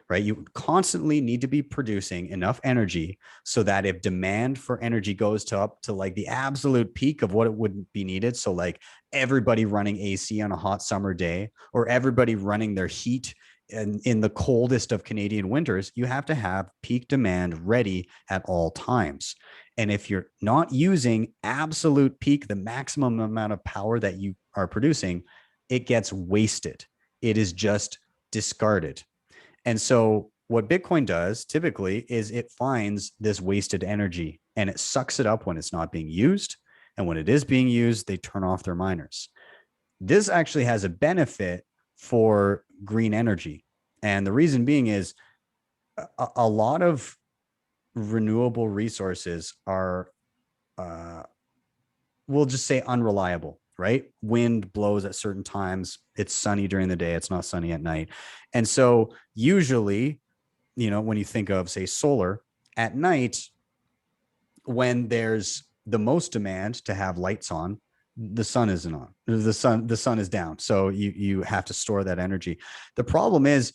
right? You constantly need to be producing enough energy so that if demand for energy goes up to like the absolute peak of what it would be needed, so like everybody running AC on a hot summer day or everybody running their heat in the coldest of Canadian winters, you have to have peak demand ready at all times. And if you're not using absolute peak, the maximum amount of power that you are producing, it gets wasted. It is just discarded. And so what Bitcoin does typically is it finds this wasted energy and it sucks it up when it's not being used. And when it is being used, they turn off their miners. This actually has a benefit for green energy. And the reason being is a lot of renewable resources are, uh, we'll just say, unreliable, right? Wind blows at certain times. It's sunny during the day. It's not sunny at night. And so usually, when you think of, say, solar at night, when there's the most demand to have lights on, the sun isn't on. The sun is down. So you have to store that energy. The problem is,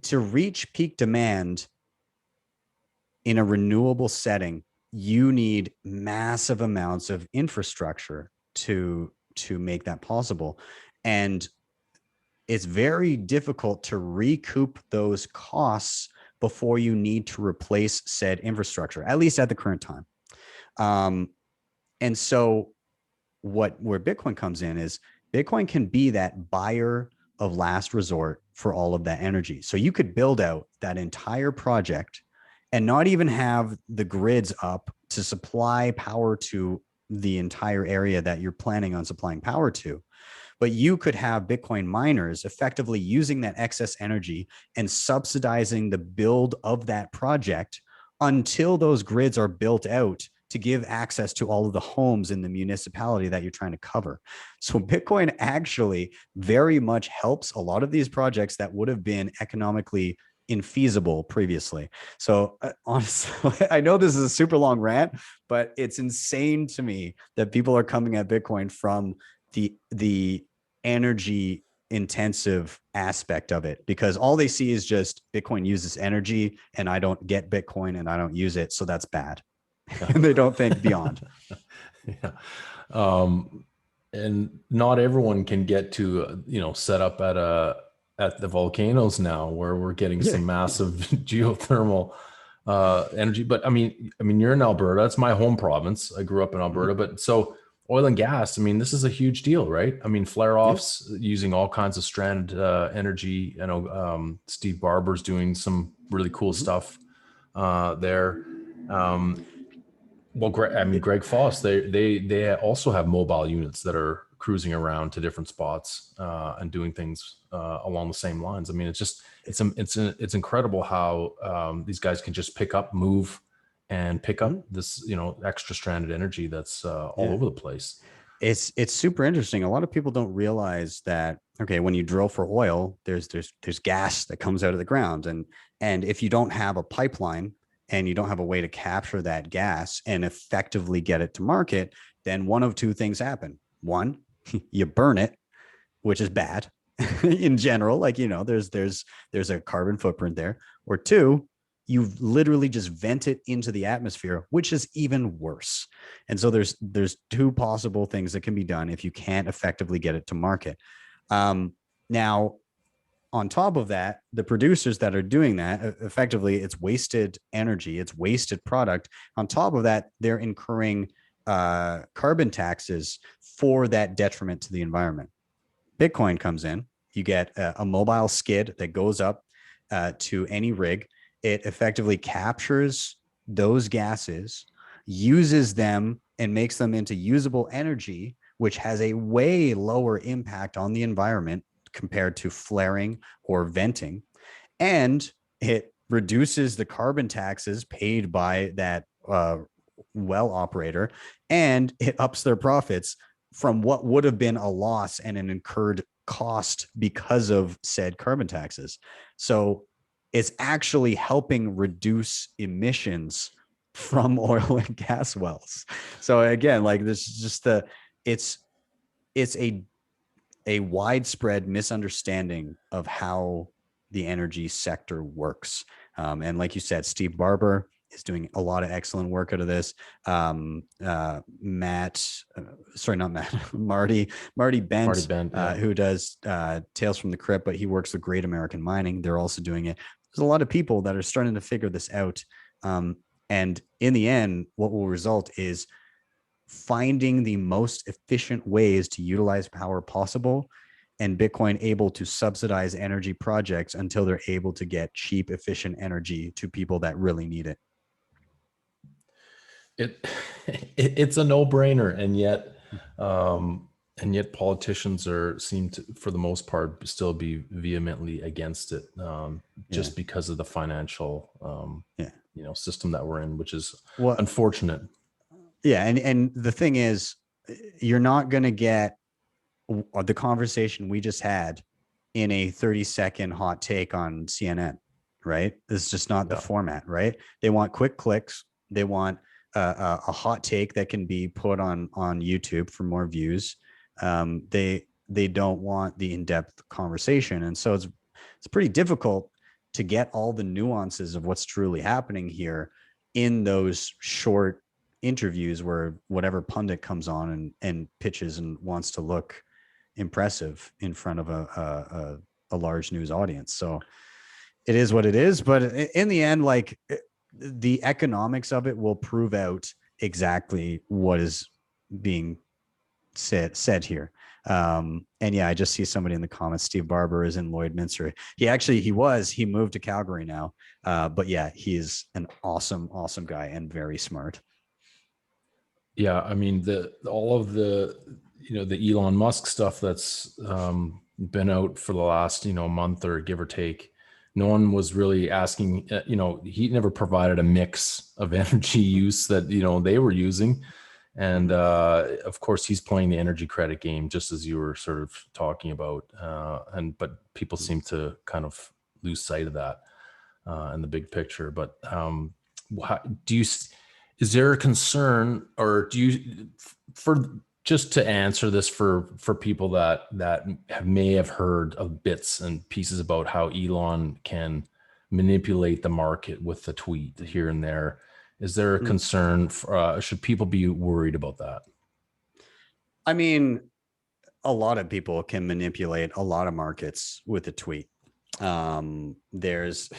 to reach peak demand in a renewable setting, you need massive amounts of infrastructure to make that possible. And it's very difficult to recoup those costs before you need to replace said infrastructure, at least at the current time. And so where Bitcoin comes in is Bitcoin can be that buyer of last resort for all of that energy. So you could build out that entire project and not even have the grids up to supply power to the entire area that you're planning on supplying power to. But you could have Bitcoin miners effectively using that excess energy and subsidizing the build of that project until those grids are built out to give access to all of the homes in the municipality that you're trying to cover. So Bitcoin actually very much helps a lot of these projects that would have been economically infeasible previously. So honestly, I know this is a super long rant, but it's insane to me that people are coming at Bitcoin from the energy intensive aspect of it, because all they see is just Bitcoin uses energy and I don't get Bitcoin and I don't use it. So that's bad. And they don't think beyond. Yeah. And not everyone can get to, set up at the volcanoes now where we're getting some massive geothermal energy. But I mean, you're in Alberta. It's my home province. I grew up in Alberta, but so oil and gas, this is a huge deal, right? Flare offs using all kinds of stranded energy. I know Steve Barber's doing some really cool stuff there. Well, Greg Foss, they also have mobile units that are cruising around to different spots and doing things along the same lines. It's incredible how these guys can just move and pick up this, extra stranded energy that's all over the place. It's super interesting. A lot of people don't realize that, okay, when you drill for oil, there's gas that comes out of the ground, and if you don't have a pipeline and you don't have a way to capture that gas and effectively get it to market, then one of two things happen. One, you burn it, which is bad in general. Like, there's a carbon footprint there. Or two, you literally just vent it into the atmosphere, which is even worse. And so there's two possible things that can be done if you can't effectively get it to market. Now, on top of that, the producers that are doing that, effectively, it's wasted energy, it's wasted product. On top of that, they're incurring carbon taxes for that detriment to the environment. Bitcoin comes in, you get a mobile skid that goes up to any rig. It effectively captures those gases, uses them, and makes them into usable energy, which has a way lower impact on the environment compared to flaring or venting. And it reduces the carbon taxes paid by that well operator, and it ups their profits from what would have been a loss and an incurred cost because of said carbon taxes. So it's actually helping reduce emissions from oil and gas wells. So again, like, this is just it's a widespread misunderstanding of how the energy sector works. And like you said, Steve Barber is doing a lot of excellent work out of this. Marty Bent, who does Tales from the Crypt, but he works with Great American Mining. They're also doing it. There's a lot of people that are starting to figure this out. And in the end, what will result is finding the most efficient ways to utilize power possible and Bitcoin able to subsidize energy projects until they're able to get cheap, efficient energy to people that really need it. It's a no-brainer, and yet politicians seem to, for the most part, still be vehemently against it, just because of the financial system that we're in, which is unfortunate. Yeah, and the thing is, you're not going to get the conversation we just had in a 30-second hot take on CNN, right? This is just not the format, right? They want quick clicks. They want a hot take that can be put on YouTube for more views. They don't want the in-depth conversation, and so it's pretty difficult to get all the nuances of what's truly happening here in those short interviews where whatever pundit comes on and pitches and wants to look impressive in front of a large news audience. So it is what it is, but in the end, like, the economics of it will prove out exactly what is being said here. And yeah, I just see somebody in the comments. Steve Barber is in Lloydminster. He moved to Calgary now. But yeah, he's an awesome guy and very smart. Yeah, I mean, all of the the Elon Musk stuff that's been out for the last month or give or take. No one was really asking. He never provided a mix of energy use that they were using, and of course he's playing the energy credit game, just as you were sort of talking about. But people seem to kind of lose sight of that in the big picture. But is there a concern, or just to answer this for people that may have heard of bits and pieces about how Elon can manipulate the market with the tweet here and there, is there a concern? Should people be worried about that? I mean, a lot of people can manipulate a lot of markets with a tweet. There's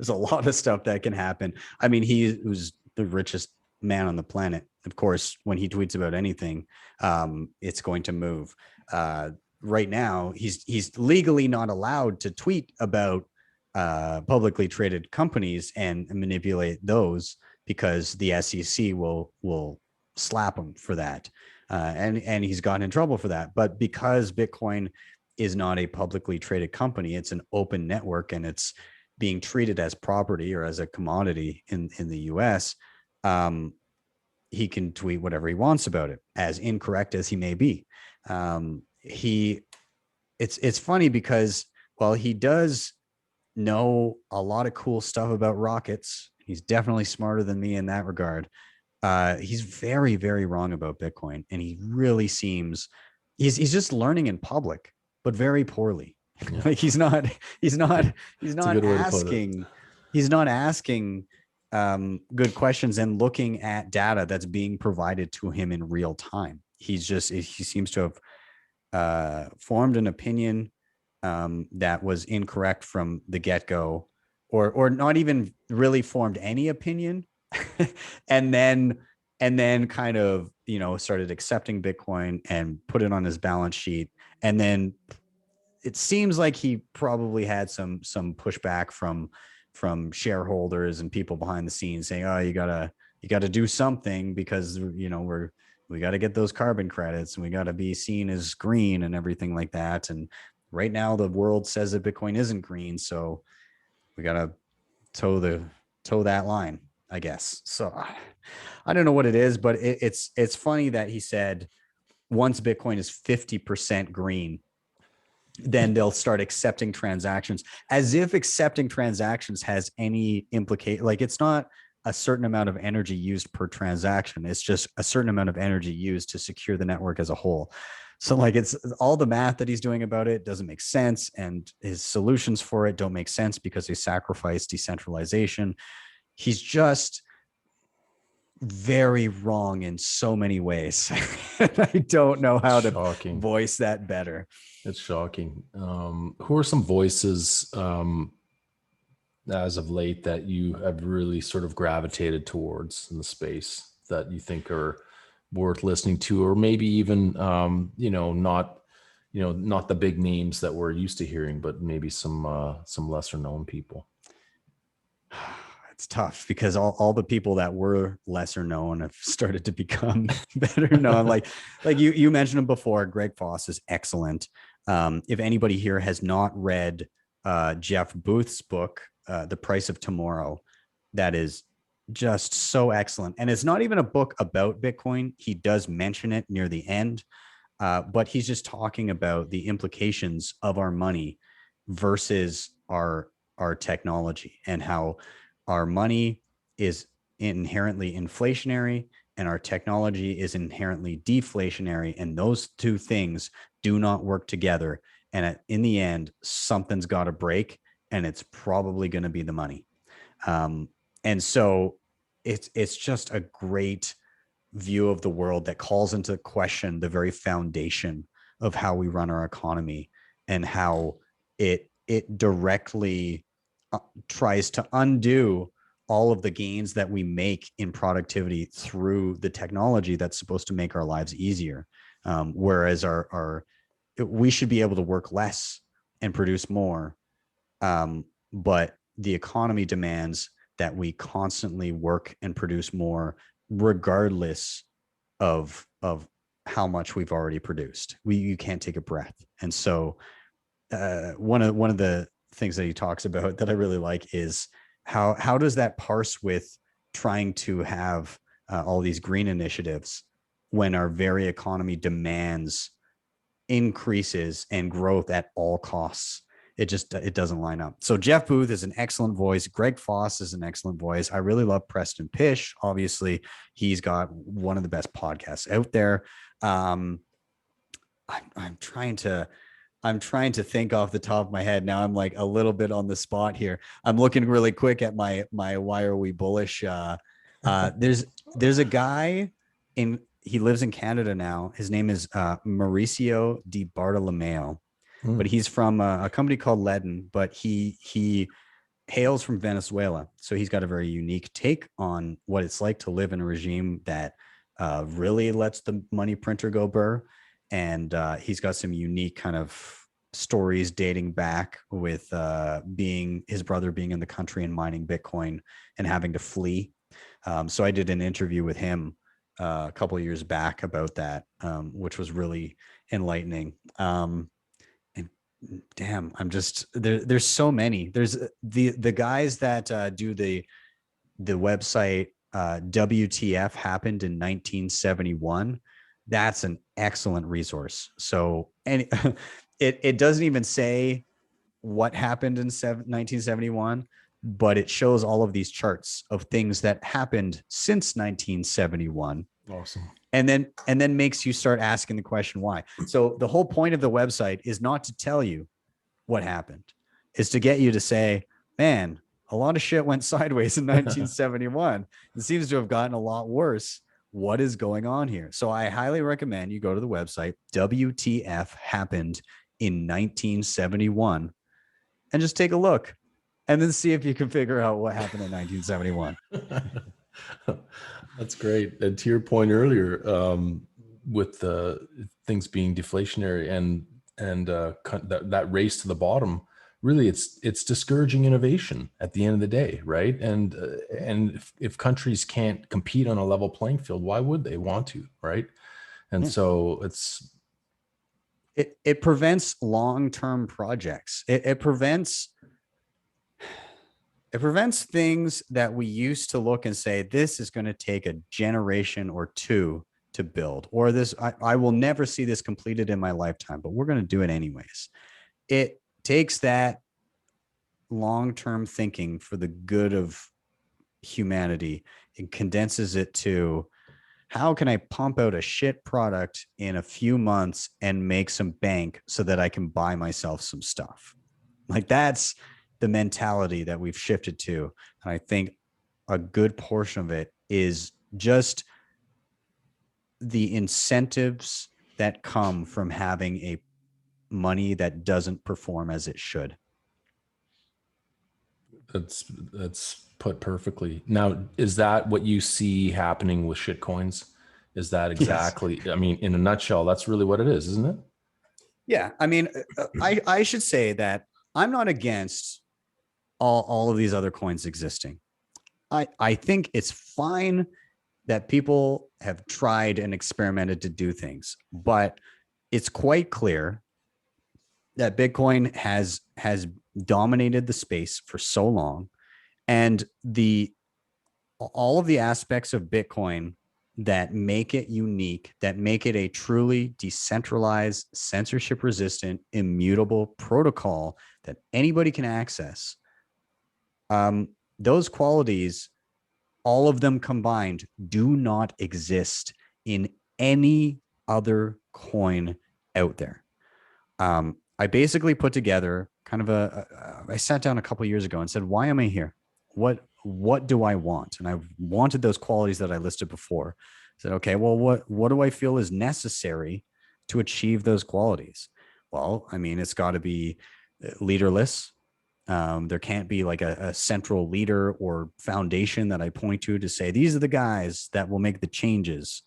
a lot of stuff that can happen. I mean, he was the richest man on the planet. Of course, when he tweets about anything, it's going to move. Right now, he's legally not allowed to tweet about publicly traded companies and manipulate those, because the SEC will slap him for that. And he's gotten in trouble for that. But because Bitcoin is not a publicly traded company, it's an open network, and it's being treated as property or as a commodity in the US, he can tweet whatever he wants about it, as incorrect as he may be. It's funny because while he does know a lot of cool stuff about rockets, he's definitely smarter than me in that regard. He's very, very wrong about Bitcoin, and he really seems he's just learning in public, but very poorly. Yeah. Like he's not asking good questions and looking at data that's being provided to him in real time. He seems to have formed an opinion that was incorrect from the get-go, or not even really formed any opinion. and then kind of started accepting Bitcoin and put it on his balance sheet, and then it seems like he probably had some pushback from shareholders and people behind the scenes saying, oh, you gotta do something, because we got to get those carbon credits, and we got to be seen as green and everything like that. And right now the world says that Bitcoin isn't green, so we got to toe that line, I guess. So I don't know what it is, but it's funny that he said once Bitcoin is 50% green, then they'll start accepting transactions, as if accepting transactions has any implication. Like, it's not a certain amount of energy used per transaction. It's just a certain amount of energy used to secure the network as a whole. So like, it's all the math that he's doing about it doesn't make sense. And his solutions for it don't make sense because they sacrifice decentralization. He's just very wrong in so many ways. I don't know how to voice that better. It's shocking. Who are some voices as of late that you have really sort of gravitated towards in the space that you think are worth listening to, or maybe even not not the big names that we're used to hearing, but maybe some lesser known people? It's tough because all the people that were lesser known have started to become better known. Like you mentioned him before, Greg Foss is excellent. If anybody here has not read Jeff Booth's book, The Price of Tomorrow, that is just so excellent. And it's not even a book about Bitcoin. He does mention it near the end, but he's just talking about the implications of our money versus our technology, and how our money is inherently inflationary and our technology is inherently deflationary. And those two things do not work together. And in the end, something's got to break, and it's probably going to be the money. And so it's just a great view of the world that calls into question the very foundation of how we run our economy, and how it directly tries to undo all of the gains that we make in productivity through the technology that's supposed to make our lives easier. Whereas we should be able to work less and produce more. But the economy demands that we constantly work and produce more, regardless of how much we've already produced. You can't take a breath. And so one of the things that he talks about that I really like is how does that parse with trying to have all these green initiatives when our very economy demands increases and growth at all costs? It doesn't line up. So Jeff Booth is an excellent voice. Greg Foss is an excellent voice. I really love Preston Pish. Obviously, he's got one of the best podcasts out there. I'm trying to think off the top of my head. Now I'm like a little bit on the spot here. I'm looking really quick at my Why Are We Bullish? There's a guy he lives in Canada now. His name is Mauricio Di Bartolomeo, but he's from a company called Leaden, but he hails from Venezuela. So he's got a very unique take on what it's like to live in a regime that really lets the money printer go burr. And he's got some unique kind of stories dating back with his brother being in the country and mining Bitcoin and having to flee. So I did an interview with him a couple of years back about that, which was really enlightening. And damn, I'm just there's so many. There's the guys that do the website WTF happened in 1971. That's an excellent resource. So, and it doesn't even say what happened in 1971, but it shows all of these charts of things that happened since 1971. Awesome. And then makes you start asking the question why. So the whole point of the website is not to tell you what happened, is to get you to say, man, a lot of shit went sideways in 1971. It seems to have gotten a lot worse. What is going on here? So I highly recommend you go to the website, WTF happened in 1971, and just take a look and then see if you can figure out what happened in 1971. That's great. And to your point earlier, with the things being deflationary and that race to the bottom, really it's discouraging innovation at the end of the day, right? And if countries can't compete on a level playing field, why would they want to, right? And so it prevents long-term projects. It prevents things that we used to look and say, this is going to take a generation or two to build, or this, I will never see this completed in my lifetime, but we're going to do it anyways. It takes that long-term thinking for the good of humanity and condenses it to, how can I pump out a shit product in a few months and make some bank so that I can buy myself some stuff? Like, that's the mentality that we've shifted to. And I think a good portion of it is just the incentives that come from having a money that doesn't perform as it should. That's put perfectly. Now, is that what you see happening with shitcoins? Is that exactly, yes. I mean, in a nutshell, that's really what it is, isn't it? Yeah, I mean, I should say that I'm not against all of these other coins existing. I think it's fine that people have tried and experimented to do things, but it's quite clear that Bitcoin has dominated the space for so long, and the all of the aspects of Bitcoin that make it unique, that make it a truly decentralized, censorship resistant, immutable protocol that anybody can access. Um, those qualities, all of them combined, do not exist in any other coin out there. I basically put together kind of I sat down a couple of years ago and said, why am I here? What do I want? And I wanted those qualities that I listed before. I said, okay, well, what do I feel is necessary to achieve those qualities? Well, I mean, it's got to be leaderless. There can't be like a central leader or foundation that I point to say these are the guys that will make the changes.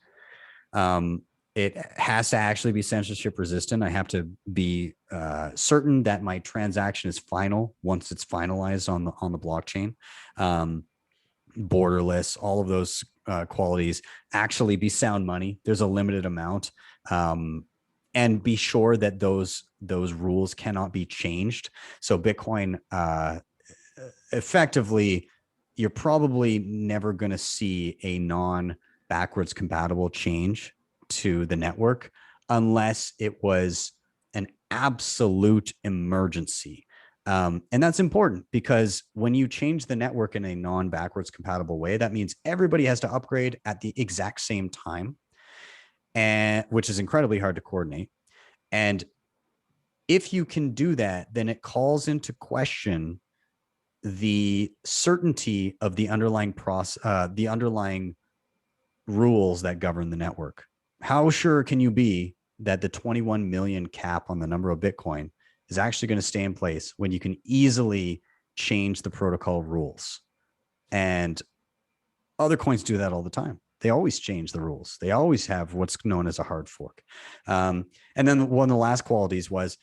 Um, it has to actually be censorship resistant. I have to be certain that my transaction is final once it's finalized on the blockchain. Borderless, all of those qualities. Actually, be sound money. There's a limited amount, and be sure that those rules cannot be changed. So Bitcoin, effectively, you're probably never going to see a non backwards compatible change to the network unless it was an absolute emergency. And that's important because when you change the network in a non backwards compatible way, that means everybody has to upgrade at the exact same time, and which is incredibly hard to coordinate. And if you can do that, then it calls into question the certainty of the underlying the underlying rules that govern the network. How sure can you be that the 21 million cap on the number of Bitcoin is actually going to stay in place when you can easily change the protocol rules? And other coins do that all the time. They always change the rules. They always have what's known as a hard fork. And then one of the last qualities was,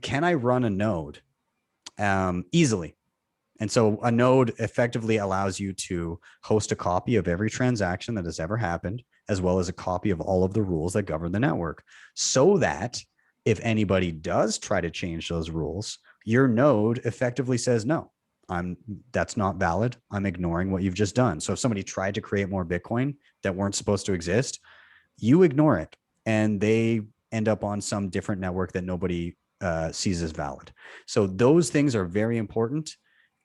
can I run a node easily? And so a node effectively allows you to host a copy of every transaction that has ever happened, as well as a copy of all of the rules that govern the network, so that if anybody does try to change those rules, your node effectively says, no, that's not valid. I'm ignoring what you've just done. So if somebody tried to create more Bitcoin that weren't supposed to exist, you ignore it and they end up on some different network that nobody sees as valid. So those things are very important.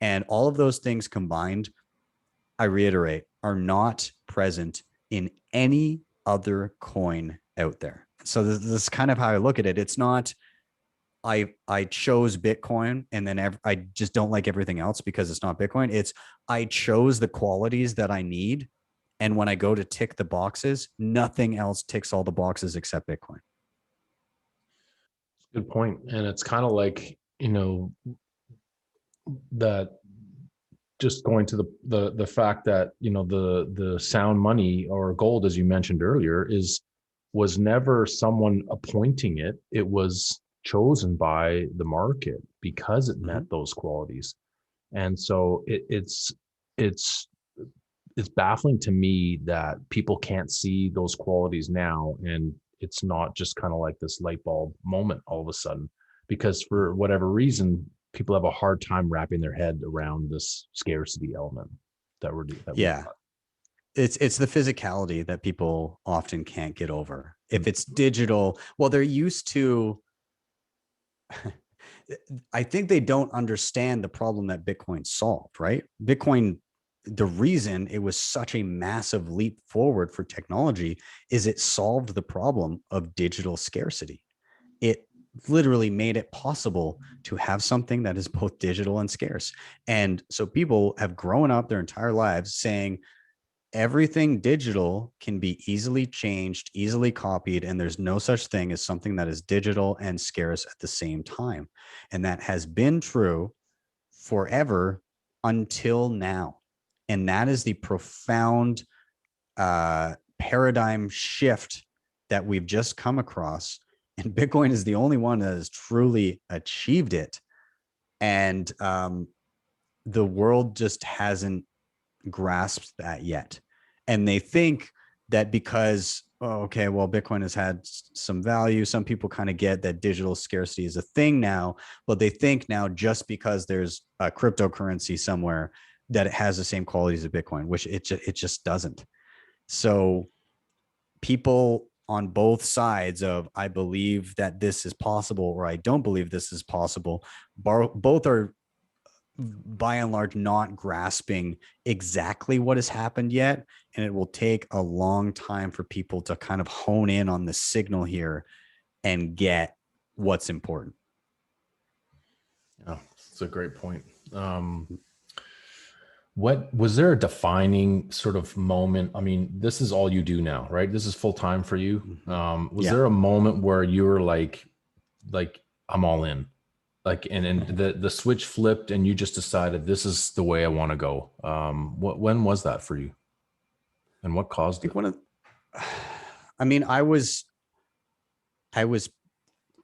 And all of those things combined, I reiterate, are not present in any other coin out there. So this is kind of how I look at it. It's not I chose Bitcoin and then I just don't like everything else because it's not Bitcoin. It's I chose the qualities that I need. And when I go to tick the boxes, nothing else ticks all the boxes except Bitcoin. Good point. And it's kind of like, that just going to the fact that, the sound money or gold, as you mentioned earlier, was never someone appointing it. It was chosen by the market because it met those qualities. And so it's baffling to me that people can't see those qualities now, and it's not just kind of like this light bulb moment all of a sudden, because for whatever reason people have a hard time wrapping their head around this scarcity element that we're Yeah. It's the physicality that people often can't get over. If it's digital, well, they're used to I think they don't understand the problem that Bitcoin solved, right? Bitcoin, the reason it was such a massive leap forward for technology is it solved the problem of digital scarcity. It literally made it possible to have something that is both digital and scarce. And so people have grown up their entire lives saying, everything digital can be easily changed, easily copied, and there's no such thing as something that is digital and scarce at the same time. And that has been true forever until now. And that is the profound paradigm shift that we've just come across and Bitcoin is the only one that has truly achieved it. And the world just hasn't grasped that yet. And they think that because, oh, okay, well, Bitcoin has had some value. Some people kind of get that digital scarcity is a thing now, but they think now just because there's a cryptocurrency somewhere that it has the same qualities of Bitcoin, which it just doesn't. So people on both sides of I believe that this is possible or I don't believe this is possible, both are by and large not grasping exactly what has happened yet, and it will take a long time for people to kind of hone in on the signal here and get what's important. Yeah, it's a great point. What was there a defining sort of moment? I mean, this is all you do now, right? This is full time for you. Was Yeah. there a moment where you were like I'm all in, like, and the switch flipped, and you just decided this is the way I want to go? When was that for you, and what I caused think it? one of I mean, I was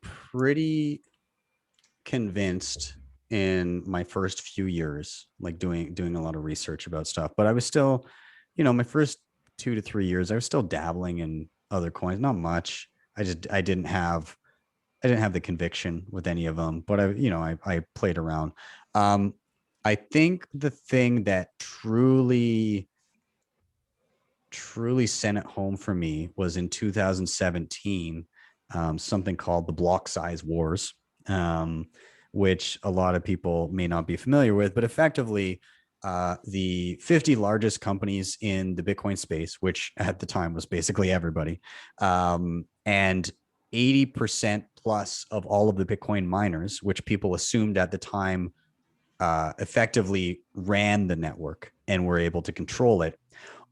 pretty convinced in my first few years, like doing a lot of research about stuff, but I was still, my first 2 to 3 years, I was still dabbling in other coins, not much. I didn't have the conviction with any of them, but I played around. Um, I think the thing that truly sent it home for me was in 2017, something called the block size wars, which a lot of people may not be familiar with, but effectively, the 50 largest companies in the Bitcoin space, which at the time was basically everybody, and 80% plus of all of the Bitcoin miners, which people assumed at the time effectively ran the network and were able to control it,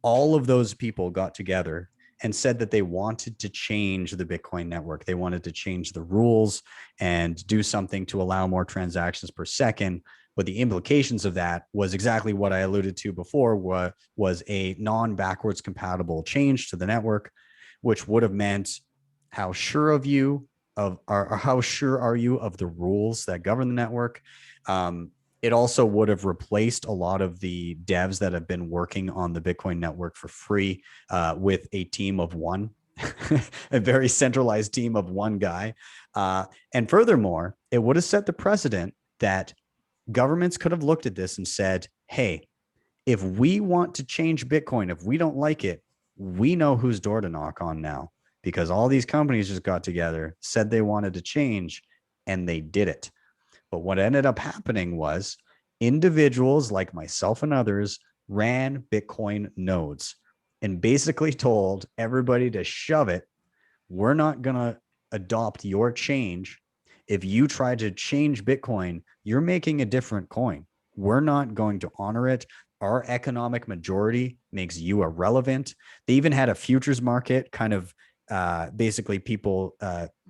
all of those people got together and said that they wanted to change the Bitcoin network. They wanted to change the rules and do something to allow more transactions per second. But the implications of that was exactly what I alluded to before, was a non-backwards compatible change to the network, which would have meant how sure of you of or how sure are you of the rules that govern the network. It also would have replaced a lot of the devs that have been working on the Bitcoin network for free with a team of one, a very centralized team of one guy. And furthermore, it would have set the precedent that governments could have looked at this and said, hey, if we want to change Bitcoin, if we don't like it, we know whose door to knock on now, because all these companies just got together, said they wanted to change, and they did it. But what ended up happening was individuals like myself and others ran Bitcoin nodes and basically told everybody to shove it. We're not going to adopt your change. If you try to change Bitcoin, you're making a different coin. We're not going to honor it. Our economic majority makes you irrelevant. They even had a futures market, kind of basically people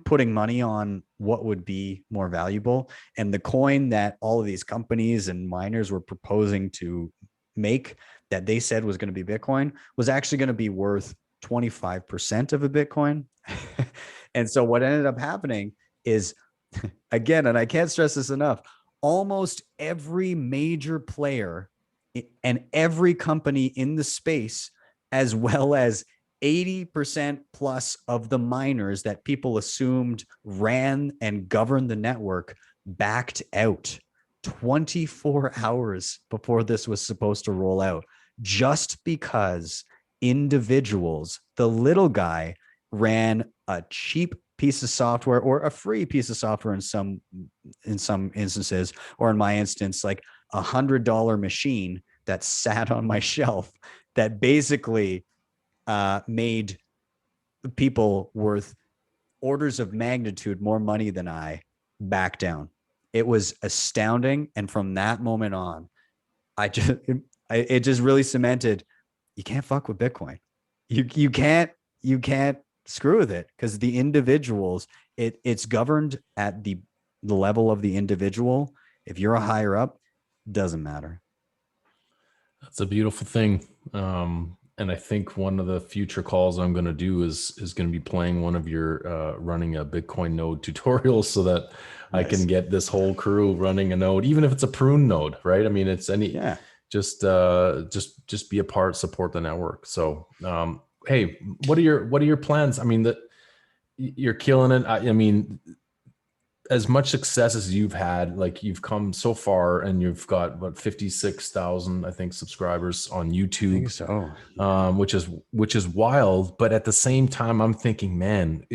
putting money on what would be more valuable. And the coin that all of these companies and miners were proposing to make, that they said was going to be Bitcoin, was actually going to be worth 25% of a Bitcoin. And so what ended up happening is, again, and I can't stress this enough, almost every major player and every company in the space, as well as 80% plus of the miners that people assumed ran and governed the network, backed out 24 hours before this was supposed to roll out, just because individuals, the little guy, ran a cheap piece of software or a free piece of software in some instances, or in my instance, like $100 machine that sat on my shelf that basically made people worth orders of magnitude more money than I back down. It was astounding. And from that moment on, it just really cemented, you can't fuck with Bitcoin. You can't screw with it, because the individuals, it's governed at the level of the individual. If you're a higher up, doesn't matter. That's a beautiful thing. And I think one of the future calls I'm going to do is going to be playing one of your running a Bitcoin node tutorials so that I can Nice. get this whole crew running a node, even if it's a prune node, right? I mean, it's any Yeah. just be a part, support the network. So hey, what are your plans? I mean, that you're killing it. I mean, as much success as you've had, like you've come so far and you've got what 56,000, I think, subscribers on I think YouTube, so. Yeah. which is wild. But at the same time, I'm thinking, man,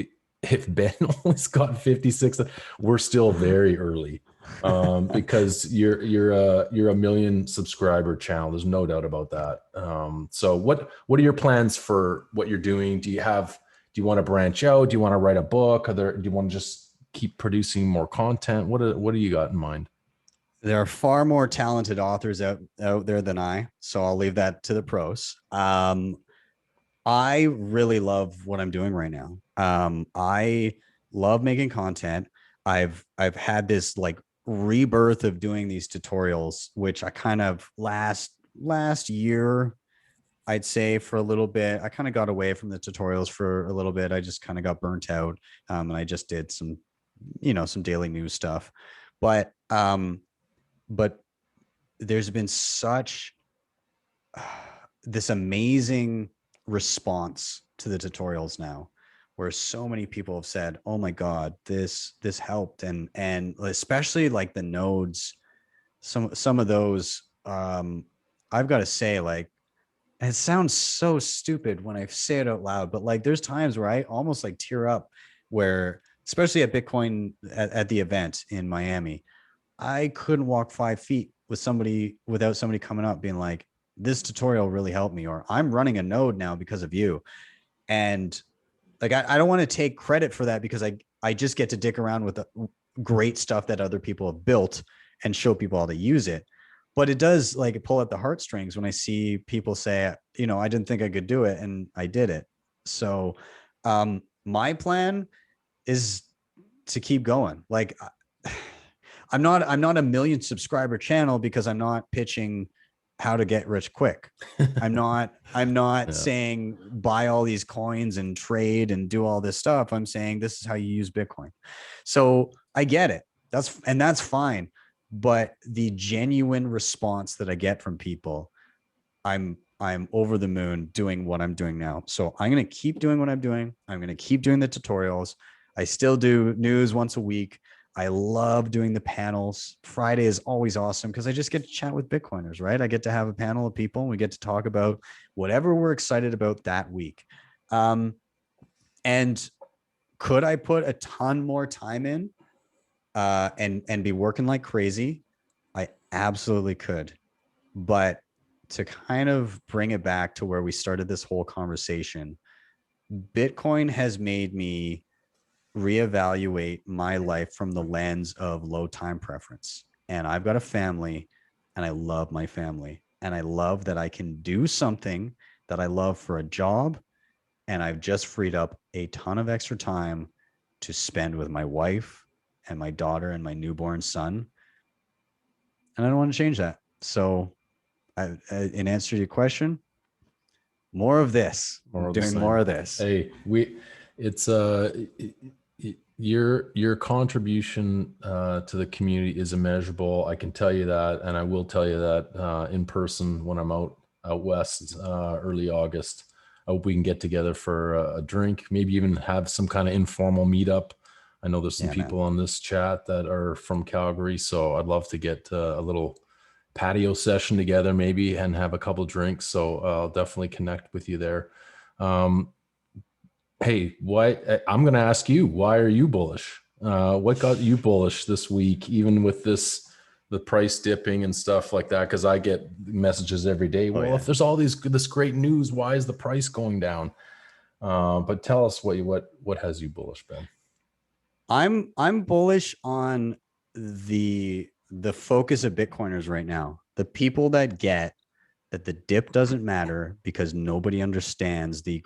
if Ben only's got 56, we're still very early. Because you're a million subscriber channel. There's no doubt about that. So what are your plans for what you're doing? Do you want to branch out? Do you want to write a book? Do you want to just keep producing more content? What do you got in mind? There are far more talented authors out there than I, so I'll leave that to the pros. I really love what I'm doing right now. I love making content. I've had this like rebirth of doing these tutorials, which I kind of last year, I'd say for a little bit. I kind of got away from the tutorials for a little bit. I just kind of got burnt out, and I just did some, some daily news stuff. But but there's been such this amazing response to the tutorials now, where so many people have said, oh my god, this helped, and especially like the nodes, some of those, I've got to say, like, it sounds so stupid when I say it out loud, but like there's times where I almost like tear up, where especially at Bitcoin at the event in Miami, I couldn't walk 5 feet without somebody coming up being like, this tutorial really helped me, or I'm running a node now because of you. And like, I don't want to take credit for that, because I just get to dick around with the great stuff that other people have built and show people how to use it. But it does like pull at the heartstrings when I see people say, I didn't think I could do it and I did it. So my plan is to keep going. Like, I'm not a million subscriber channel because I'm not pitching how to get rich quick. I'm not Yeah. saying buy all these coins and trade and do all this stuff. I'm saying this is how you use Bitcoin. So I get it. That's fine. But the genuine response that I get from people, I'm over the moon doing what I'm doing now. So I'm going to keep doing what I'm doing. I'm going to keep doing the tutorials. I still do news once a week. I love doing the panels. Friday is always awesome because I just get to chat with Bitcoiners, right? I get to have a panel of people and we get to talk about whatever we're excited about that week. And could I put a ton more time in and be working like crazy? I absolutely could. But to kind of bring it back to where we started this whole conversation, Bitcoin has made me reevaluate my life from the lens of low time preference. And I've got a family and I love my family. And I love that I can do something that I love for a job. And I've just freed up a ton of extra time to spend with my wife and my daughter and my newborn son. And I don't want to change that. So, in answer to your question, more of this. More I'm of the doing more same. of this. Hey, it's your contribution to the community is immeasurable. I can tell you that, and I will tell you that in person when I'm out west early August. I hope we can get together for a drink, maybe even have some kind of informal meetup. I know there's some Yeah, man. people on this chat that are from Calgary, so I'd love to get a little patio session together maybe and have a couple drinks. So I'll definitely connect with you there. Um, Hey, I'm going to ask you, why are you bullish? What got you bullish this week, even with the price dipping and stuff like that? Because I get messages every day. Oh, Well, yeah. if there's all this great news, why is the price going down? But tell us what has you bullish, Ben? I'm bullish on the focus of Bitcoiners right now. The people that get that the dip doesn't matter because nobody understands the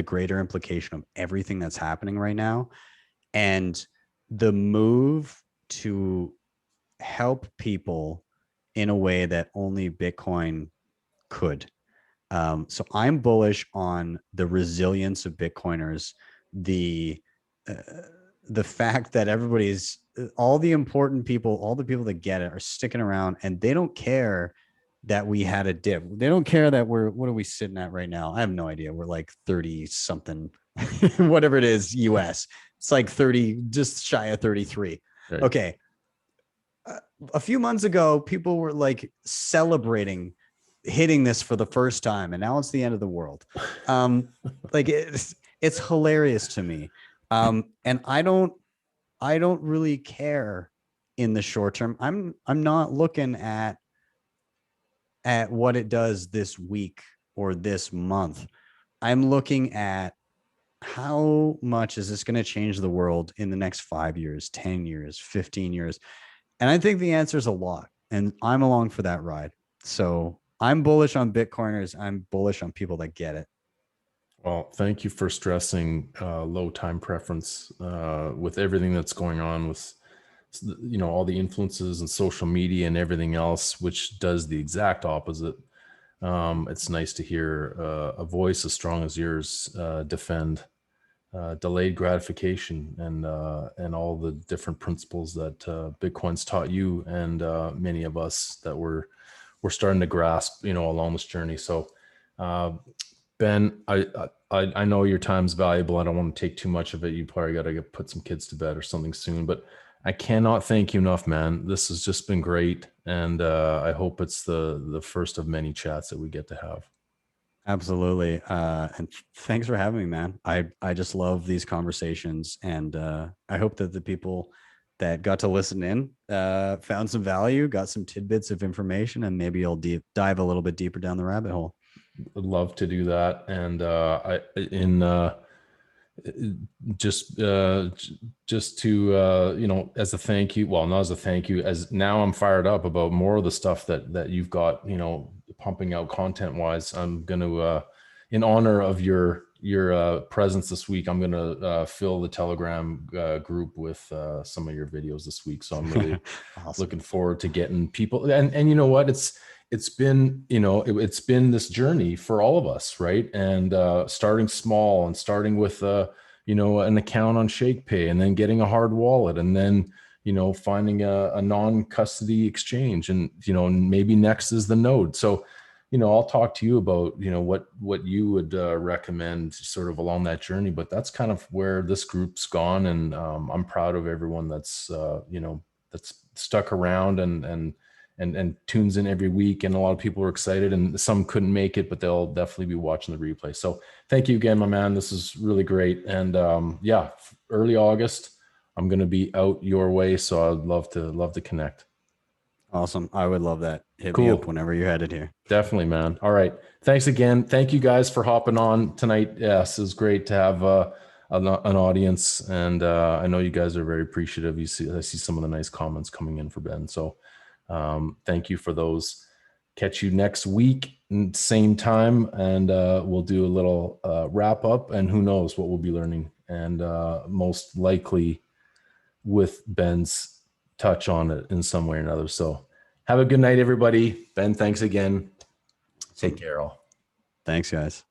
greater implication of everything that's happening right now, and the move to help people in a way that only Bitcoin could. So I'm bullish on the resilience of Bitcoiners, the uh, the fact that everybody's all the important people, all the people that get it are sticking around, and they don't care that we had a dip. They don't care that what are we sitting at right now? I have no idea. We're like 30 something, whatever it is, US. It's like 30, just shy of 33. Right. Okay. A few months ago, people were like celebrating hitting this for the first time, and now it's the end of the world. Like it's hilarious to me. And I don't really care in the short term. I'm not looking at what it does this week or this month. I'm looking at how much is this going to change the world in the next 5 years, 10 years, 15 years? And I think the answer is a lot. And I'm along for that ride. So I'm bullish on Bitcoiners. I'm bullish on people that get it. Well, thank you for stressing low time preference with everything that's going on with, all the influences and social media and everything else, which does the exact opposite. It's nice to hear a voice as strong as yours defend delayed gratification and all the different principles that Bitcoin's taught you and many of us that we're starting to grasp, along this journey. So, Ben, I know your time's valuable. I don't want to take too much of it. You probably got to put some kids to bed or something soon, but I cannot thank you enough, man. This has just been great. And I hope it's the first of many chats that we get to have. Absolutely. And thanks for having me, man. I just love these conversations, and I hope that the people that got to listen in found some value, got some tidbits of information, and maybe you'll dive a little bit deeper down the rabbit hole. I'd love to do that. And just to as a thank you, well, not as a thank you, as now I'm fired up about more of the stuff that you've got, pumping out content wise. I'm going to in honor of your presence this week, I'm going to fill the Telegram group with some of your videos this week. So I'm really Awesome. looking forward to getting people, and you know what, it's been, it's been this journey for all of us, right? And starting small and starting with, an account on ShakePay, and then getting a hard wallet, and then, finding a non-custody exchange, and, maybe next is the node. So, I'll talk to you about, what you would recommend sort of along that journey, but that's kind of where this group's gone. And I'm proud of everyone that's, that's stuck around and tunes in every week. And a lot of people are excited, and some couldn't make it, but they'll definitely be watching the replay. So thank you again, my man. This is really great. And early August, I'm going to be out your way. So I'd love to connect. Awesome. I would love that. Hit Cool. me up whenever you're headed here. Definitely, man. All right. Thanks again. Thank you guys for hopping on tonight. Yes, it was great to have an audience. And I know you guys are very appreciative. I see some of the nice comments coming in for Ben. So thank you for those. Catch you next week, same time, and we'll do a little wrap up, and who knows what we'll be learning, and most likely with Ben's touch on it in some way or another. So have a good night, everybody. Ben, thanks again. Take care all. Thanks, guys.